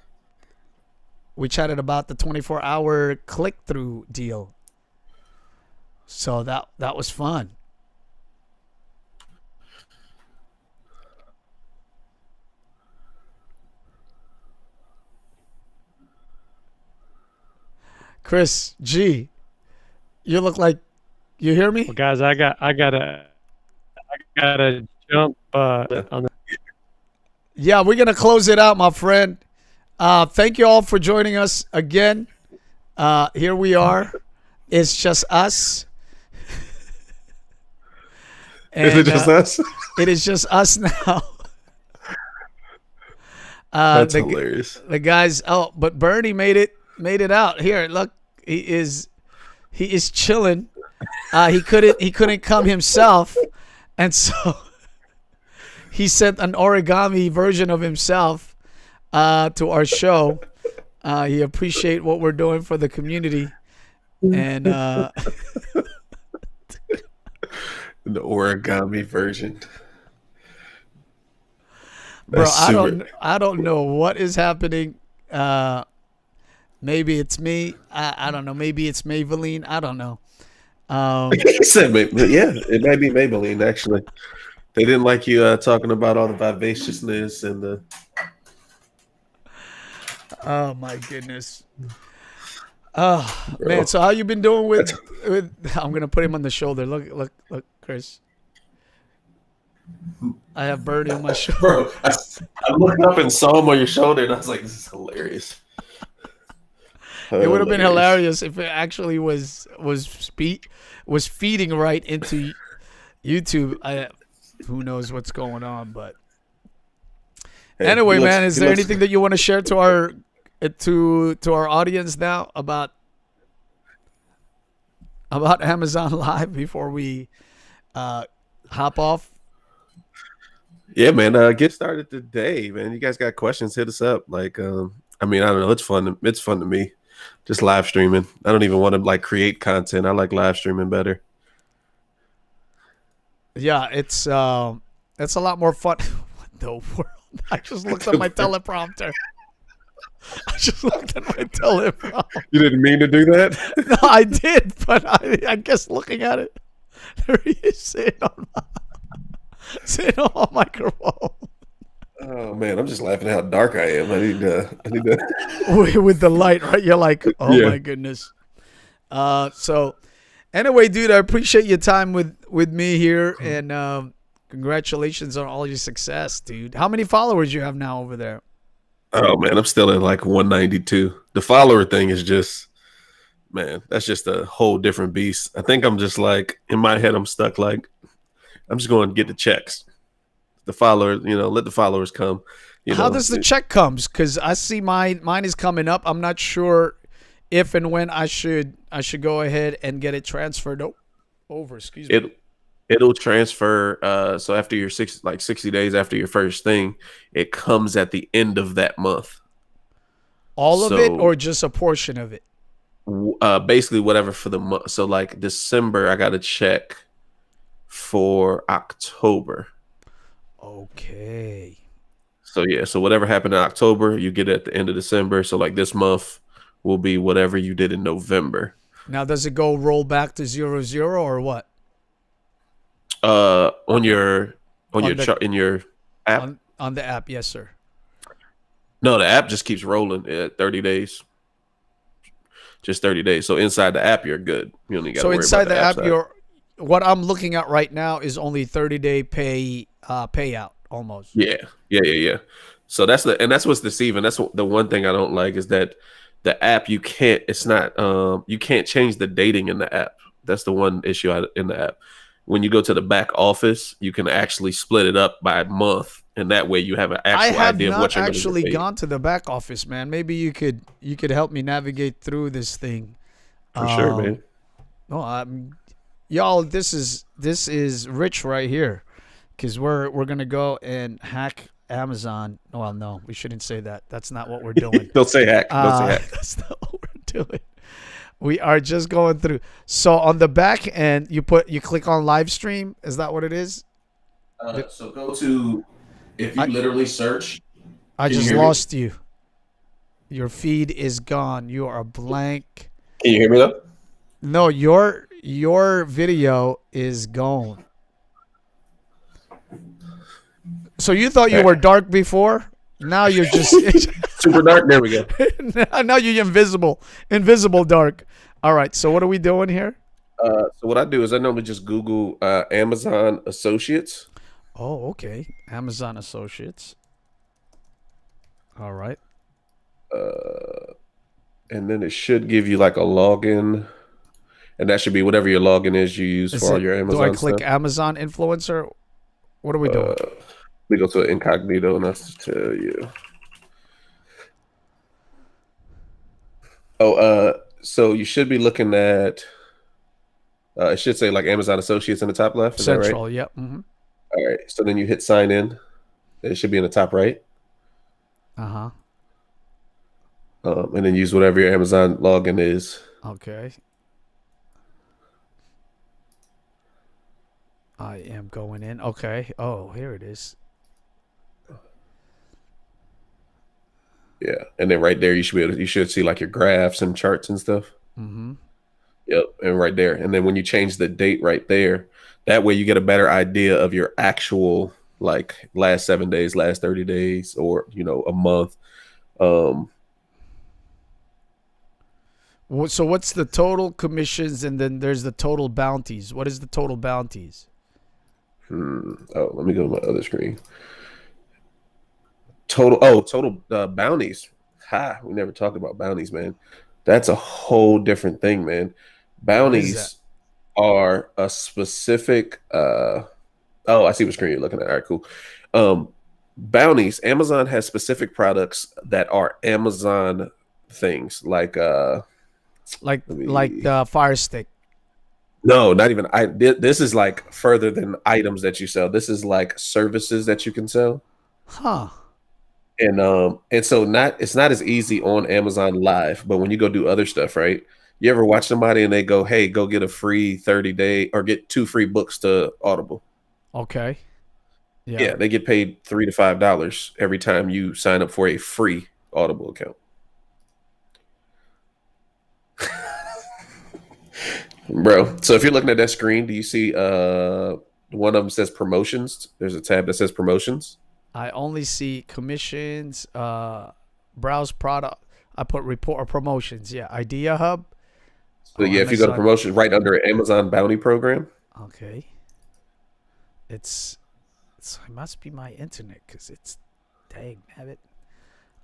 the 24-hour click-through deal. So that was fun. Chris G, you look like you hear me? Well, guys, I gotta jump on the. Yeah, we're gonna close it out, my friend. Thank you all for joining us again. Here we are. It's just us. Is it just us? It is just us now. That's hilarious. The guys. Oh, but Bernie made it out. Here, look, he is chilling. He couldn't come himself, and so he sent an origami version of himself to our show. He appreciate what we're doing for the community, and the origami version. Bro, That's I don't know what is happening. Maybe it's me. I don't know. Maybe it's Maybelline. I don't know. He said, yeah, it might be Maybelline. Actually, they didn't like you talking about all the vivaciousness and the. Oh my goodness. Oh man, so how you been doing with? I'm gonna put him on the shoulder. Look, Chris. I have Birdie on my shoulder. Bro, I looked up and saw him on your shoulder, and I was like, "This is hilarious." It would have been hilarious if it actually was feeding right into YouTube. Who knows what's going on, but Hey, anyway, man, is there looks- anything that you want to share to our audience now about Amazon Live before we hop off? Yeah, man. Get started today, man. You guys got questions? Hit us up. Like, I mean, I don't know. It's fun. It's fun to me. Just live streaming. I don't even want to like create content. I like live streaming better. Yeah, it's a lot more fun. What the world? I just looked at my teleprompter. You didn't mean to do that? No, I did, but I guess looking at it, there he is sitting on my microphone. Oh man, I'm just laughing at how dark I am. I need to. With the light, right? You're like, oh Yeah. my goodness. So anyway, dude, I appreciate your time with me here, and congratulations on all your success, dude. How many followers you have now over there? Oh man, I'm still at like 192. The follower thing is just, man, that's just a whole different beast. I think I'm just like in my head, I'm stuck. Like I'm just going to get the checks. The followers, let the followers come. How does the check comes? Because I see mine is coming up. I'm not sure if and when I should go ahead and get it transferred over. Excuse me. It'll transfer. So after your 60 days after your first thing, it comes at the end of that month. All of it, or just a portion of it? Basically whatever for the month. So like December, I got a check for October. Okay. So yeah, so whatever happened in October, you get it at the end of December. So like this month will be whatever you did in November. Now, does it roll back to 00 or what? In your app. On the app, yes, sir. No, the app just keeps rolling at 30 days. Just 30 days. So inside the app, you're good. You only got to worry inside about the app, side. what I'm looking at right now is only 30-day payout almost. Yeah. So that's what's deceiving. That's the one thing I don't like is that the app you can't change the dating in the app. That's the one issue in the app. When you go to the back office, you can actually split it up by month, and that way you have an I actual have idea of what not you're going to actually get paid. gone to the back office, man. Maybe you could help me navigate through this thing. For sure, man. No, y'all, this is rich right here, because we're gonna go and hack Amazon. Well, no, we shouldn't say that. That's not what we're doing. Don't say hack. Don't say hack. That's not what we're doing. We are just going through. So on the back end, you click on live stream. Is that what it is? So go to, if you literally search. I Can you just hear me? lost you. Your feed is gone. You are blank. Can you hear me though? No, your video is gone. So you thought you were dark before? Now you're just Super dark. There we go. now you're invisible dark. All right. So what are we doing here? So what I do is I normally just Google Amazon Associates. Oh, okay. Amazon Associates. All right. And then it should give you like a login, and that should be whatever your login is you use for all your Amazon Do I click stuff. Amazon influencer? What are we doing? We go to incognito, and that's to tell you. So you should be looking at. It should say like Amazon Associates in the top left. Is Central. that right? Yep. Mm-hmm. All right. So then you hit sign in. It should be in the top right. Uh-huh. And then use whatever your Amazon login is. Okay. I am going in. Okay. Oh, here it is. Yeah, and then right there you should see like your graphs and charts and stuff. Mm-hmm. Yep, and right there, and then when you change the date right there, that way you get a better idea of your actual like last 7 days, last 30 days, or a month. So what's the total commissions, and then there's the total bounties. What is the total bounties? Oh, let me go to my other screen. Total bounties. We never talked about bounties, man. That's a whole different thing, man. Bounties are a specific I see what screen you're looking at. All right, cool. Bounties, Amazon has specific products that are Amazon things, like the Fire Stick. No, not even. This is like further than items that you sell. This is like services that you can sell. Huh. And so it's not as easy on Amazon Live, but when you go do other stuff, right? You ever watch somebody and they go, "Hey, go get a free 30-day or get 2 free books to Audible." Okay. Yeah, they get paid $3 to $5 every time you sign up for a free Audible account. Bro, so if you're looking at that screen, do you see one of them says promotions? There's a tab that says promotions. I only see commissions, browse product. I put report or promotions. Yeah, Idea Hub. So yeah, if you go to promotions, right under Amazon Bounty Program. Okay. It must be my internet because it's dang nabbit.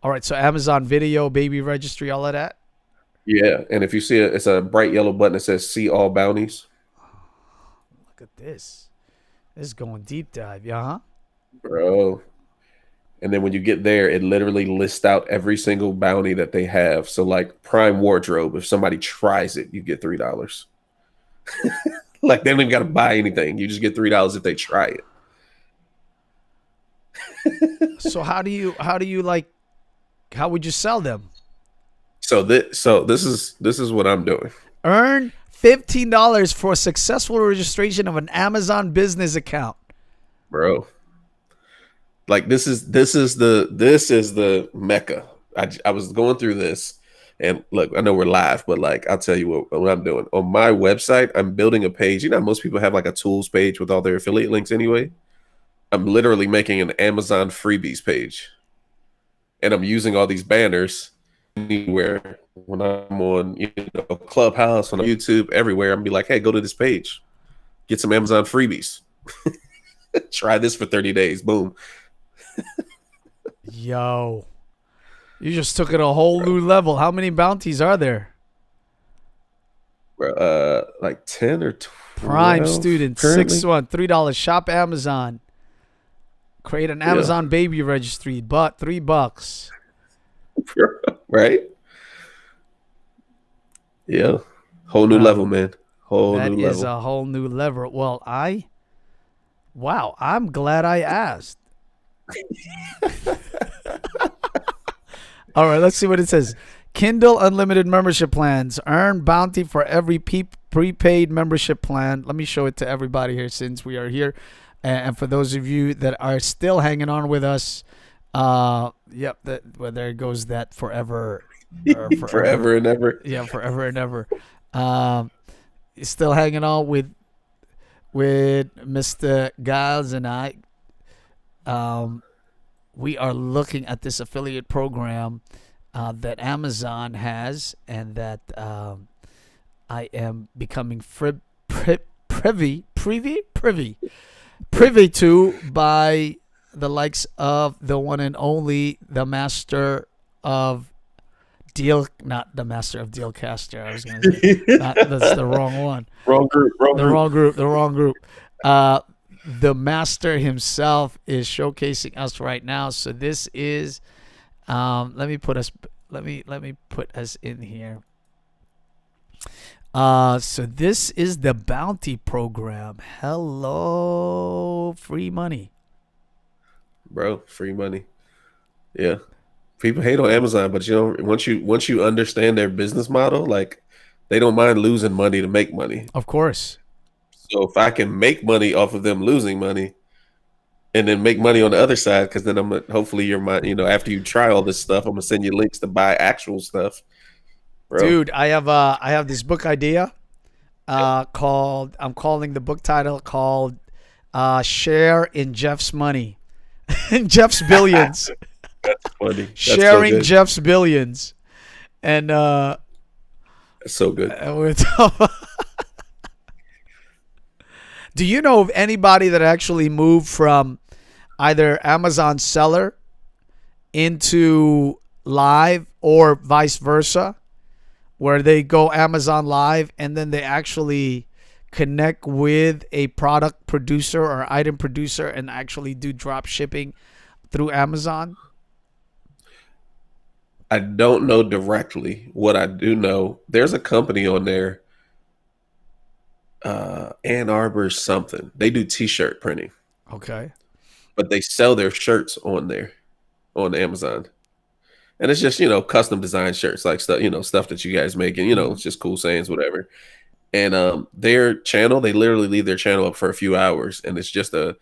All right, so Amazon Video, Baby Registry, all of that. Yeah, and if you see it's a bright yellow button that says "See All Bounties." Look at this. This is going deep dive, yeah, Bro. And then when you get there, it literally lists out every single bounty that they have. So like Prime Wardrobe, if somebody tries it, you get $3. Like they don't even got to buy anything. You just get $3 if they try it. So how would you sell them? So this is what I'm doing. Earn $15 for a successful registration of an Amazon business account. Bro. Like this is the mecca. I was going through this, and look, I know we're live, but like I'll tell you what I'm doing. On my website, I'm building a page. You know, most people have like a tools page with all their affiliate links anyway. I'm literally making an Amazon freebies page. And I'm using all these banners anywhere when I'm on Clubhouse, on YouTube, everywhere. I'm gonna be like, hey, go to this page. Get some Amazon freebies. Try this for 30 days. Boom. Yo, you just took it a whole new level. How many bounties are there? like 10 or 12 Prime student, currently. 6-1, $3. Shop Amazon. Create an Amazon baby registry, but $3. Right? Yeah. Whole new Wow. level, man. Whole That new is level. a whole new level. Well, I'm glad I asked. All right, let's see what it says. Kindle Unlimited membership plans. Earn bounty for every prepaid membership plan. Let me show it to everybody here since we are here. And for those of you that are still hanging on with us, yep, there goes that forever. Forever and ever. Yeah, forever and ever. Still hanging on with Mr. Giles and I. We are looking at this affiliate program that Amazon has, and that I am becoming privy to by the likes of the one and only the master of not the master of Dealcaster. I was going to say that's the wrong one. Wrong group. The wrong group. The master himself is showcasing us right now. So this is, let me put us in here. So this is the bounty program. Hello, free money. Bro, free money. Yeah. People hate on Amazon, but once you understand their business model, like, they don't mind losing money to make money. Of course. So if I can make money off of them losing money, and then make money on the other side, because then hopefully after you try all this stuff, I'm gonna send you links to buy actual stuff. Bro. Dude, I have this book idea called, I'm calling the book title called Share in Jeff's Money. Jeff's Billions. That's funny. That's Sharing so good. Jeff's Billions. And That's so good. Do you know of anybody that actually moved from either Amazon seller into live, or vice versa, where they go Amazon live and then they actually connect with a product producer or item producer and actually do drop shipping through Amazon? I don't know directly. What I do know, there's a company on there, Ann Arbor something. They do t-shirt printing. Okay. But they sell their shirts on there, on Amazon. And it's just, custom design shirts, like stuff that you guys make, and it's just cool sayings, whatever. And their channel, they literally leave their channel up for a few hours, and it's just a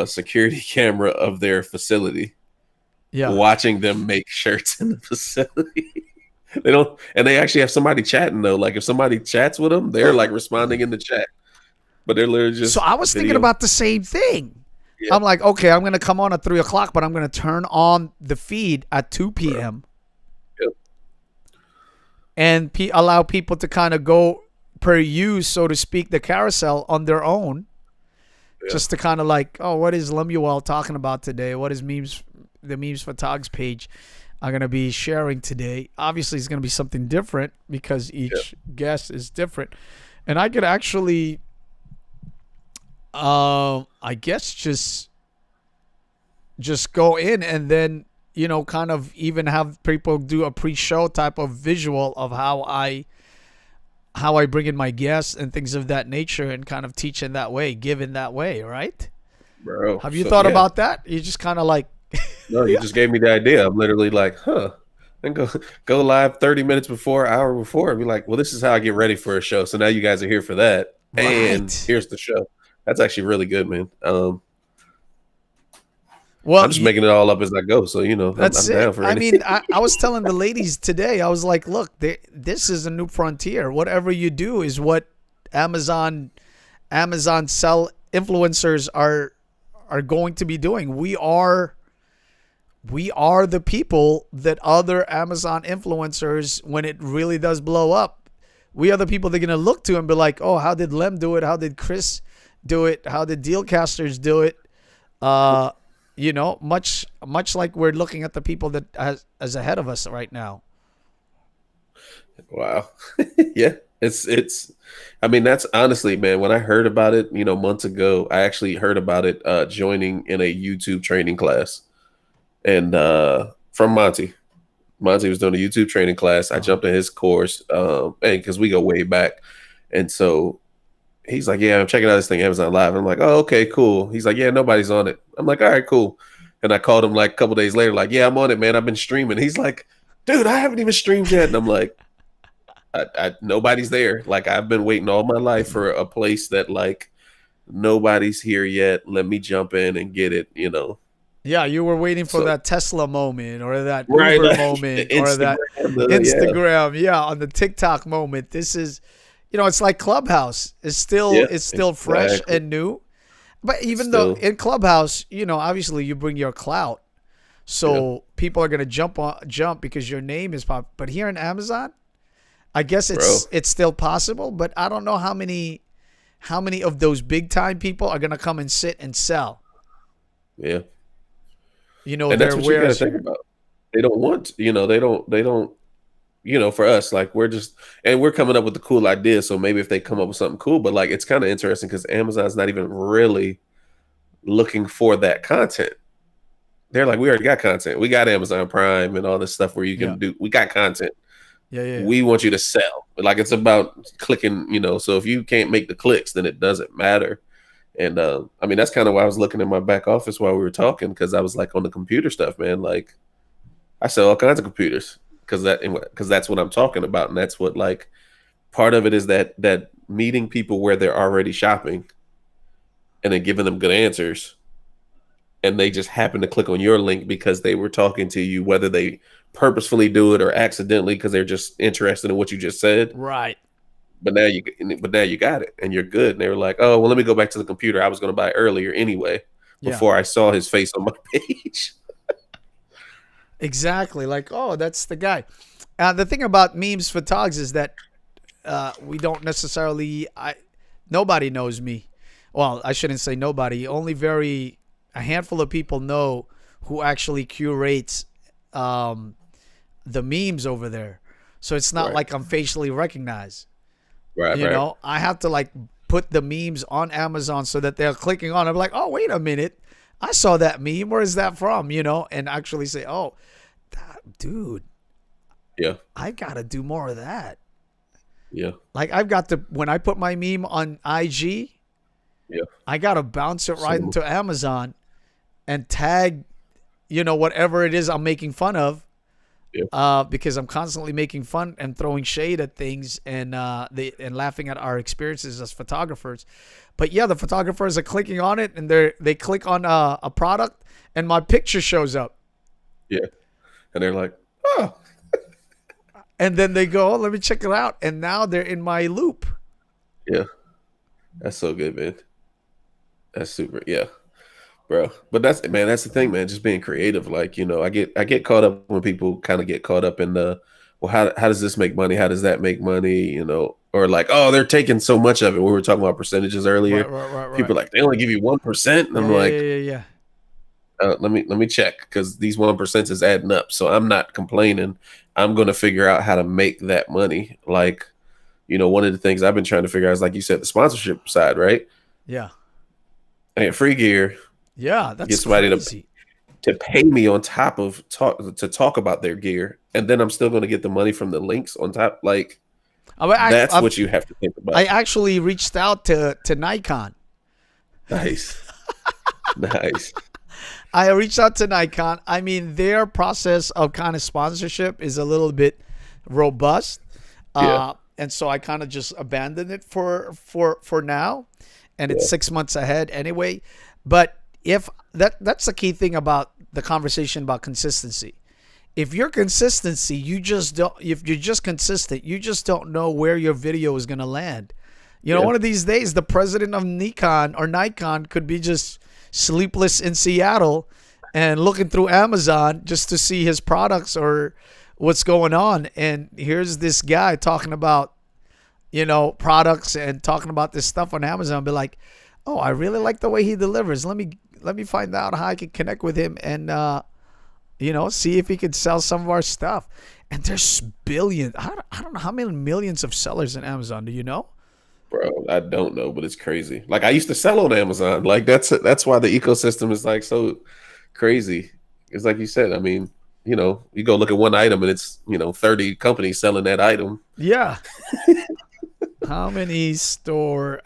security camera of their facility, watching them make shirts in the facility. They actually have somebody chatting though. Like, if somebody chats with them, they're like responding in the chat. But they're literally just. So I was thinking about the same thing. Yeah. I'm like, okay, I'm going to come on at 3:00, but I'm going to turn on the feed at 2 p.m. Yep. And allow people to kind of go per use, so to speak, the carousel on their own. Yeah. Just to kind of like, oh, what is Lemuel talking about today? What is the Memes for Togs page are going to be sharing today? Obviously, it's going to be something different because each guest is different. And I could actually... I guess just go in and then, kind of even have people do a pre-show type of visual of how I bring in my guests and things of that nature, and kind of teach in that way, give in that way, right? Bro, have you thought about that? You just kind of like... No, you just gave me the idea. I'm literally like, and go live 30 minutes before, hour before, and be like, well, this is how I get ready for a show. So now you guys are here for that. Right. And here's the show. That's actually really good, man. Well, I'm just making it all up as I go, so I'm down for anything. I mean, I was telling the ladies today, I was like, look, this is a new frontier. Whatever you do is what Amazon sell influencers are going to be doing. We are the people that other Amazon influencers, when it really does blow up, we are the people they're going to look to and be like, oh, how did Lem do it? How did Chris do it? How did Dealcasters do it? Much like we're looking at the people that as ahead of us right now. Wow. Yeah. It's I mean, that's honestly, man, when I heard about it, months ago, I actually heard about it joining in a YouTube training class. And from Monty. Monty was doing a YouTube training class. I jumped in his course, and because we go way back. And so he's like, "Yeah, I'm checking out this thing, Amazon Live." I'm like, "Oh, okay, cool." He's like, "Yeah, nobody's on it." I'm like, "All right, cool." And I called him like a couple days later, like, "Yeah, I'm on it, man. I've been streaming." He's like, "Dude, I haven't even streamed yet." And I'm like, nobody's there. Like, I've been waiting all my life for a place that like nobody's here yet. Let me jump in and get it, Yeah, you were waiting for So- that Tesla moment or that Right, Uber like moment the or that Instagram, yeah, on the TikTok moment. This is, it's like Clubhouse. It's still fresh exactly. and new. But even though in Clubhouse, obviously you bring your clout, so people are gonna jump because your name is pop. But here in Amazon, I guess it's still possible. But I don't know how many of those big time people are gonna come and sit and sell. Yeah. And their that's what you gotta wares think here. about. They don't want, they don't, for us, like we're coming up with the cool idea. So maybe if they come up with something cool, but like it's kind of interesting because Amazon's not even really looking for that content. They're like, we already got content. We got Amazon Prime and all this stuff where you can do. We got content. Yeah. We want you to sell. Like it's about clicking. So if you can't make the clicks, then it doesn't matter. And I mean, that's kind of why I was looking in my back office while we were talking, because I was like on the computer stuff, man. Like I sell all kinds of computers because that's what I'm talking about, and that's what like part of it is that meeting people where they're already shopping, and then giving them good answers, and they just happen to click on your link because they were talking to you, whether they purposefully do it or accidentally because they're just interested in what you just said. Right. But now you got it and you're good. And they were like, "Oh, well, let me go back to the computer. I was going to buy earlier anyway before I saw his face on my page." Exactly. Like, oh, that's the guy. The thing about memes for Togs is that we don't necessarily. Nobody knows me. Well, I shouldn't say nobody. Only a handful of people know who actually curates the memes over there. So it's not like I'm facially recognized. Right. I have to like put the memes on Amazon so that they're clicking on. I'm like, oh, wait a minute. I saw that meme. Where is that from? And actually say, oh, dude. Yeah. I got to do more of that. Yeah. Like I've got to, when I put my meme on IG, I got to bounce it right into Amazon and tag, whatever it is I'm making fun of. Yeah. Because I'm constantly making fun and throwing shade at things and laughing at our experiences as photographers. But yeah, the photographers are clicking on it and they click on a product and my picture shows up. Yeah. And they're like, oh. And then they go, oh, let me check it out. And now they're in my loop. Yeah. That's so good, man. That's super. Yeah. Bro, but that's the thing, man. Just being creative, like I get caught up when people kind of get caught up in the, well, how does this make money? How does that make money? Or like, oh, they're taking so much of it. We were talking about percentages earlier. Right. People are like, they only give you 1%, and I'm like, yeah. Let me check because these 1% is adding up. So I'm not complaining. I'm gonna figure out how to make that money. Like, one of the things I've been trying to figure out is, like you said, the sponsorship side, right? Yeah. And free gear. Yeah, that's get somebody crazy. to pay me on top of talk about their gear, and then I'm still going to get the money from the links on top. Like that's what you have to think about. I actually reached out to Nikon. Nice. Nice. I reached out to Nikon. I mean, their process of kind of sponsorship is a little bit robust, and so I kind of just abandoned it for now, and it's 6 months ahead anyway. But if that's the key thing about the conversation about consistency. If you're consistency, if you're just consistent, you just don't know where your video is going to land. One of these days, the president of Nikon could be just sleepless in Seattle and looking through Amazon just to see his products or what's going on. And here's this guy talking about, products and talking about this stuff on Amazon. Be like, oh, I really like the way he delivers. Let me find out how I can connect with him and See if he could sell some of our stuff. And there's billions. I don't know how many millions of sellers in Amazon. Do you know? Bro, I don't know, but it's crazy. Like I used to sell on Amazon. Like that's why the ecosystem is like so crazy. It's like you said. I mean, you go look at one item and it's 30 companies selling that item. Yeah. How many stores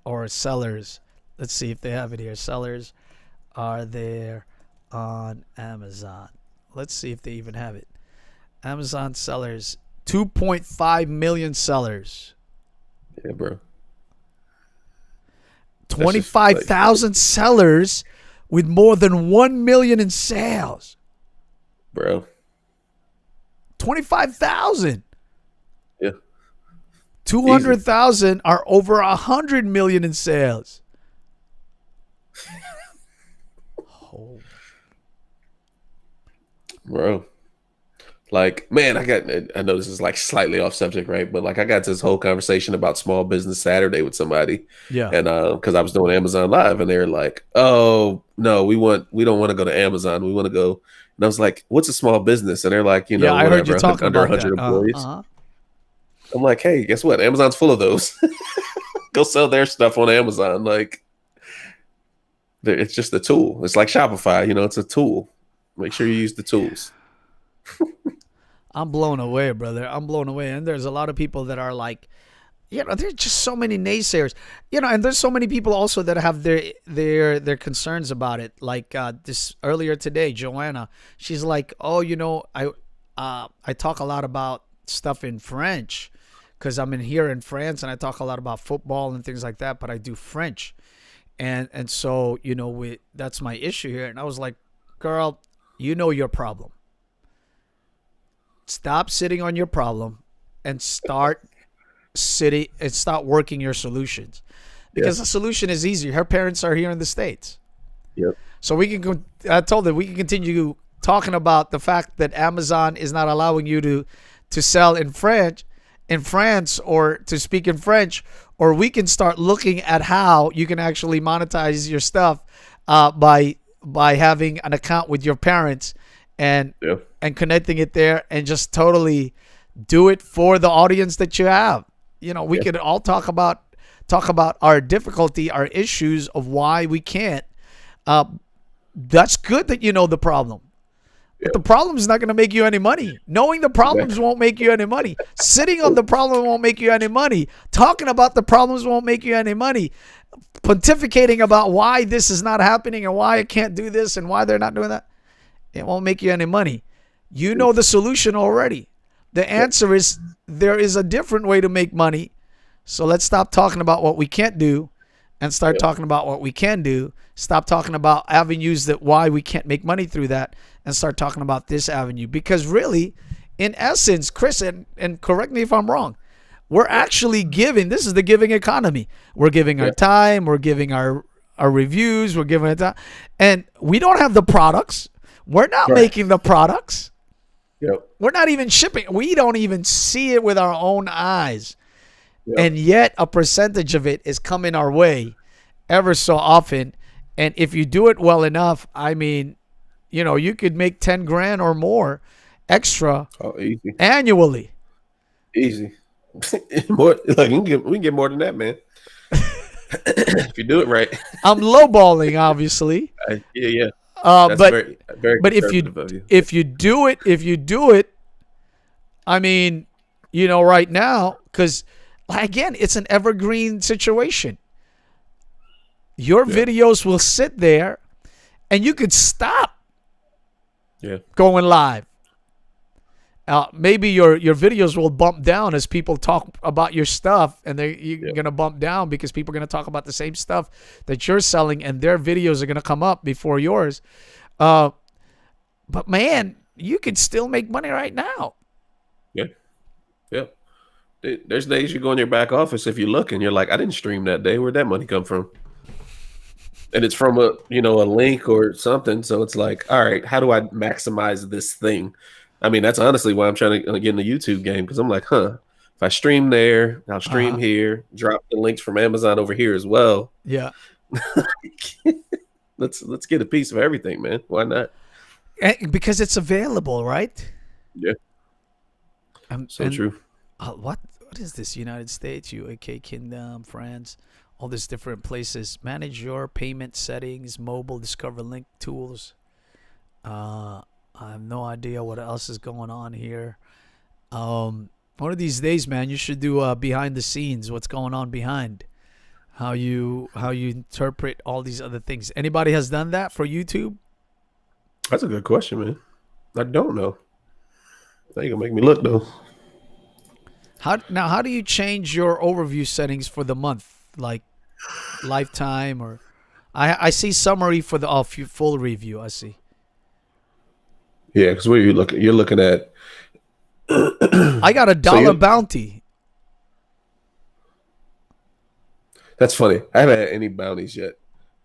or sellers? Let's see if they have it here. Sellers are there on Amazon. Let's see if they even have it. Amazon sellers, 2.5 million sellers. Yeah, bro. 25,000 sellers with more than 1 million in sales. Bro. 25,000. Yeah. 200,000 are over 100 million in sales. Oh. Bro. Like, man, I know this is like slightly off subject, right? But like I got this whole conversation about Small Business Saturday with somebody. Yeah. And because I was doing Amazon Live and they were like, oh no, we don't want to go to Amazon. We want to go. And I was like, what's a small business? And they're like, I whatever, heard you talking under about 100 that. employees. I'm like, hey, guess what? Amazon's full of those. Go sell their stuff on Amazon. Like, it's just a tool. It's like Shopify, it's a tool. Make sure you use the tools. I'm blown away, brother. I'm blown away. And there's a lot of people that are like, there's just so many naysayers, and there's so many people also that have their concerns about it. Like this earlier today, Joanna, she's like, oh, I talk a lot about stuff in French because I'm here in France and I talk a lot about football and things like that, but I do French. And so, that's my issue here. And I was like, girl, your problem. Stop sitting on your problem and start working your solutions, because the solution is easy. Her parents are here in the States. Yep. So I told them we can continue talking about the fact that Amazon is not allowing you to sell in France or to speak in French, or we can start looking at how you can actually monetize your stuff by having an account with your parents and connecting it there and just totally do it for the audience that you have. We could all talk about our difficulty, our issues of why we can't. That's good that you know the problem. But the problem is not going to make you any money. Knowing the problems won't make you any money. Sitting on the problem won't make you any money. Talking about the problems won't make you any money. Pontificating about why this is not happening and why I can't do this and why they're not doing that, it won't make you any money. You know the solution already. The answer is there is a different way to make money. So let's stop talking about what we can't do and start talking about what we can do. Stop talking about avenues that why we can't make money through that and start talking about this avenue. Because really, in essence, Chris, and correct me if I'm wrong, we're actually giving, this is the giving economy. We're giving our time, we're giving our reviews, we're giving it time. And we don't have the products. We're not making the products. Yep. We're not even shipping. We don't even see it with our own eyes. Yep. And yet a percentage of it is coming our way ever so often. And if you do it well enough, I mean, you could make 10 grand or more extra easy. Annually. Easy. More, like we can get more than that, man. If you do it right. I'm lowballing, obviously. Yeah. But very if you do it, I mean, right now, because again, it's an evergreen situation. Your videos will sit there, and you could stop going live. Maybe your videos will bump down as people talk about your stuff, and you're going to bump down because people are going to talk about the same stuff that you're selling, and their videos are going to come up before yours. But man, you can still make money right now. Yeah. There's days you go in your back office, if you look, and you're like, I didn't stream that day. Where'd that money come from? And it's from a link or something. So it's like, all right, how do I maximize this thing? I mean, that's honestly why I'm trying to get in the YouTube game, because I'm like, if I stream there, I'll stream here, drop the links from Amazon over here as well. Yeah. Let's get a piece of everything, man. Why not? Because it's available, right? Yeah. So And, true. what is this? United States, UK, Kingdom, France, all these different places. Manage your payment settings, mobile, discover link tools. I have no idea what else is going on here. One of these days, man, you should do behind the scenes. What's going on behind? How you interpret all these other things. Anybody has done that for YouTube? That's a good question, man. I don't know. Now you're gonna make me look though. How do you change your overview settings for the month, like lifetime or? I see summary for the full review. I see. Yeah, because where you looking? You're looking at. I got a dollar bounty. That's funny. I haven't had any bounties yet.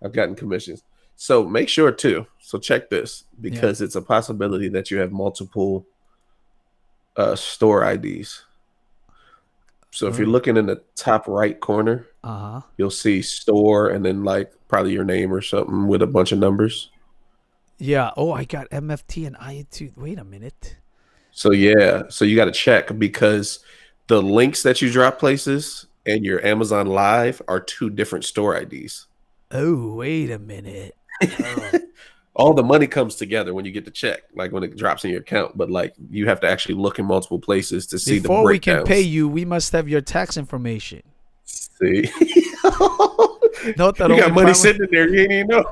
I've gotten commissions. So make sure too. So check this because it's a possibility that you have multiple store IDs. So if you're looking in the top right corner, you'll see store and then like probably your name or something with a bunch of numbers. Yeah. Oh, I got MFT and I2. Wait a minute. So yeah. So you got to check because the links that you drop places and your Amazon Live are two different store IDs. Oh, wait a minute. Oh. All the money comes together when you get the check, like when it drops in your account. But like you have to actually look in multiple places to see the breakdowns. Before we can pay you, we must have your tax information. See, Note that you got money sitting there, you ain't even know.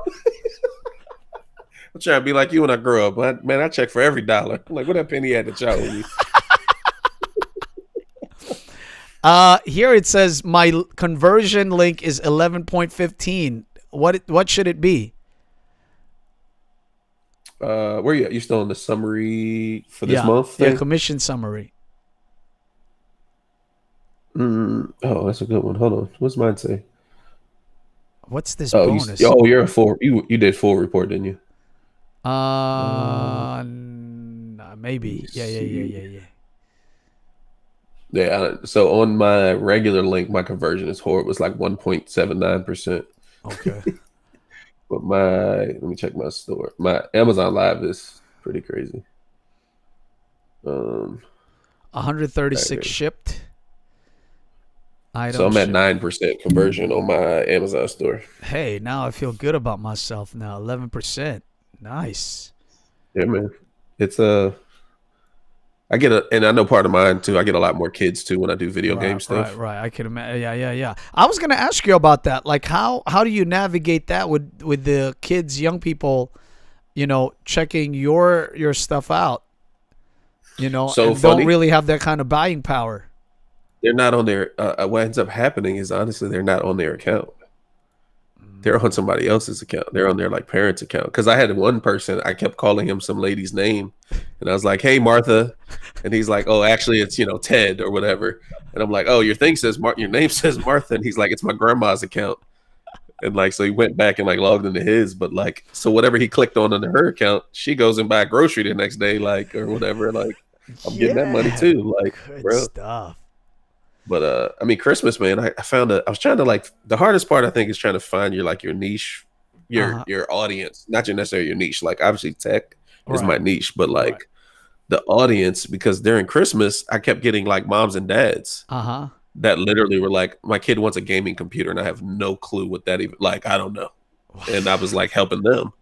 I'm trying to be like you when I grow up. Man, I check for every dollar. I'm like, what that penny at that y'all owe me? Here it says my conversion link is 11.15. What should it be? Where you at? You still in the summary for this month thing? Yeah, commission summary. Oh, that's a good one. Hold on. What's mine say? What's this bonus? You're a full. You did full report, didn't you? Maybe. Yeah. Yeah. So on my regular link, my conversion is horrible. It's like 1.79%. Okay. But let me check my store. My Amazon Live is pretty crazy. 136 shipped. So I'm at 9% conversion on my Amazon store. Hey, now I feel good about myself now. 11%. Nice. Yeah, man. It's I get and I know part of mine too. I get a lot more kids too when I do video game stuff. Right. I can imagine. Yeah. I was gonna ask you about that. Like, how do you navigate that with the kids, young people, checking your stuff out, so and don't really have that kind of buying power. They're not on their. What ends up happening is honestly they're not on their account. They're on somebody else's account. They're on their like parents' account. Because I had one person, I kept calling him some lady's name, and I was like, "Hey, Martha," and he's like, "Oh, actually, it's Ted or whatever." And I'm like, "Oh, your name says Martha," and he's like, "It's my grandma's account." And like, so he went back and like logged into his, but like, so whatever he clicked on under her account, she goes and buy a grocery the next day, like or whatever. Like, I'm getting that money too, like, good bro. stuff. But I mean, Christmas, man. I found I was trying to like the hardest part. I think is trying to find your niche, your audience, not necessarily your niche. Like obviously, tech is my niche, but like the audience because during Christmas, I kept getting like moms and dads that literally were like, my kid wants a gaming computer, and I have no clue what that even like. I don't know, and I was like helping them.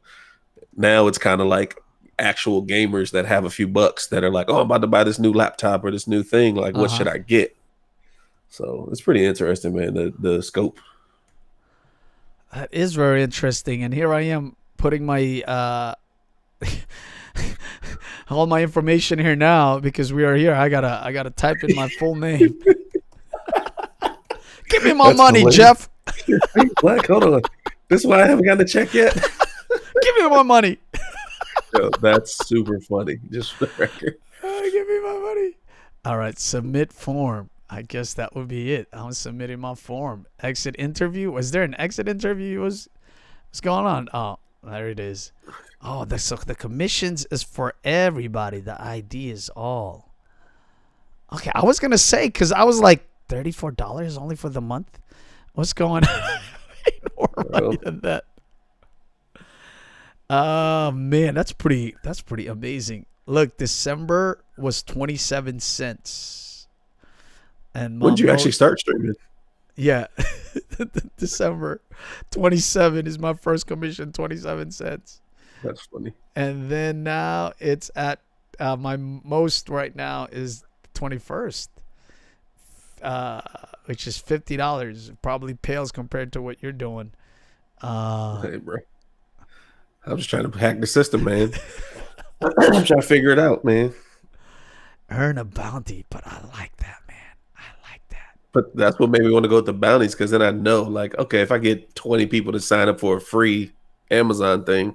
Now it's kind of like actual gamers that have a few bucks that are like, oh, I'm about to buy this new laptop or this new thing. Like, what should I get? So it's pretty interesting, man, the scope. That is very interesting. And here I am putting my all my information here now because we are here. I gotta type in my full name. Give me my money, hilarious. Jeff. Black, hold on. This is why I haven't gotten the check yet. Give me my money. Yo, that's super funny. Just for the record. Give me my money. All right, submit form. I guess that would be it. I'm submitting my form. Exit interview. Was there an exit interview? What's going on? Oh, there it is. Oh, the commissions is for everybody. The ID is all. Okay, I was gonna say because I was like $34 only for the month. What's going on? More money than that. Oh man, that's pretty amazing. Look, December was 27 cents. And When did you actually start streaming? Yeah. December 27 is my first commission, 27 cents. That's funny. And then now it's at my most right now is 21st. Which is $50. Probably pales compared to what you're doing. Hey, bro. I'm just trying to hack the system, man. I'm trying to figure it out, man. Earn a bounty, but I like that, man. I like that. But that's what made me want to go with the bounties, because then I know, like, okay, if I get 20 people to sign up for a free Amazon thing.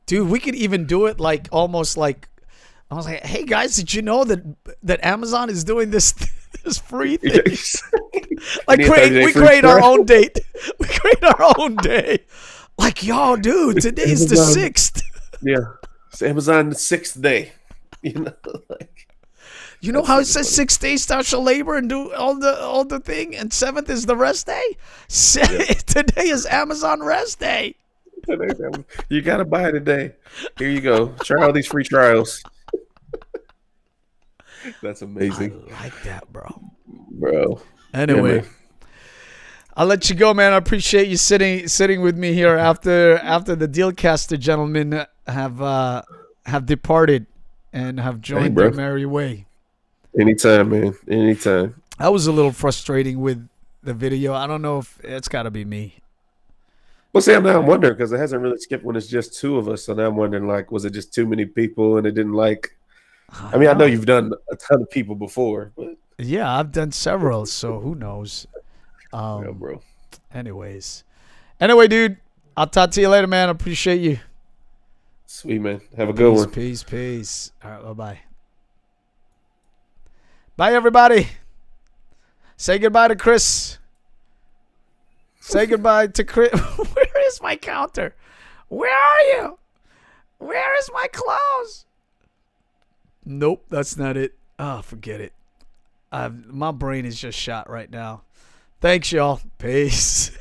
Dude, we could even do it like almost like I was like, hey guys, did you know that Amazon is doing this this free thing? Like we create our own date. We create our own day. Like, yo, dude, today's the 6th. Yeah. It's Amazon the 6th day. You know, like, you know how it says 6 days thou shalt labor and do all the thing, and 7th is the rest day? Today is Amazon rest day. You gotta buy it today. Here you go. Try all these free trials. That's amazing. I like that, bro. Anyway, yeah, I'll let you go, man. I appreciate you sitting with me here after the Dealcaster gentlemen have departed and have joined their merry way. Anytime, man. Anytime. I was a little frustrating with the video. I don't know if it's got to be me. Well, see, now I'm wondering, because it hasn't really skipped when it's just two of us. So now I'm wondering, like, was it just too many people and it didn't like? I mean, I know you've done a ton of people before, but yeah, I've done several. So who knows? Yeah, bro. Anyway, dude, I'll talk to you later, man. I appreciate you. Sweet, man. Have a good one. Peace. All right, bye. Bye, everybody. Say goodbye to Chris. Say goodbye to Chris. Where is my counter? Where are you? Where is my clothes? Nope, that's not it. Oh, forget it. My brain is just shot right now. Thanks, y'all. Peace.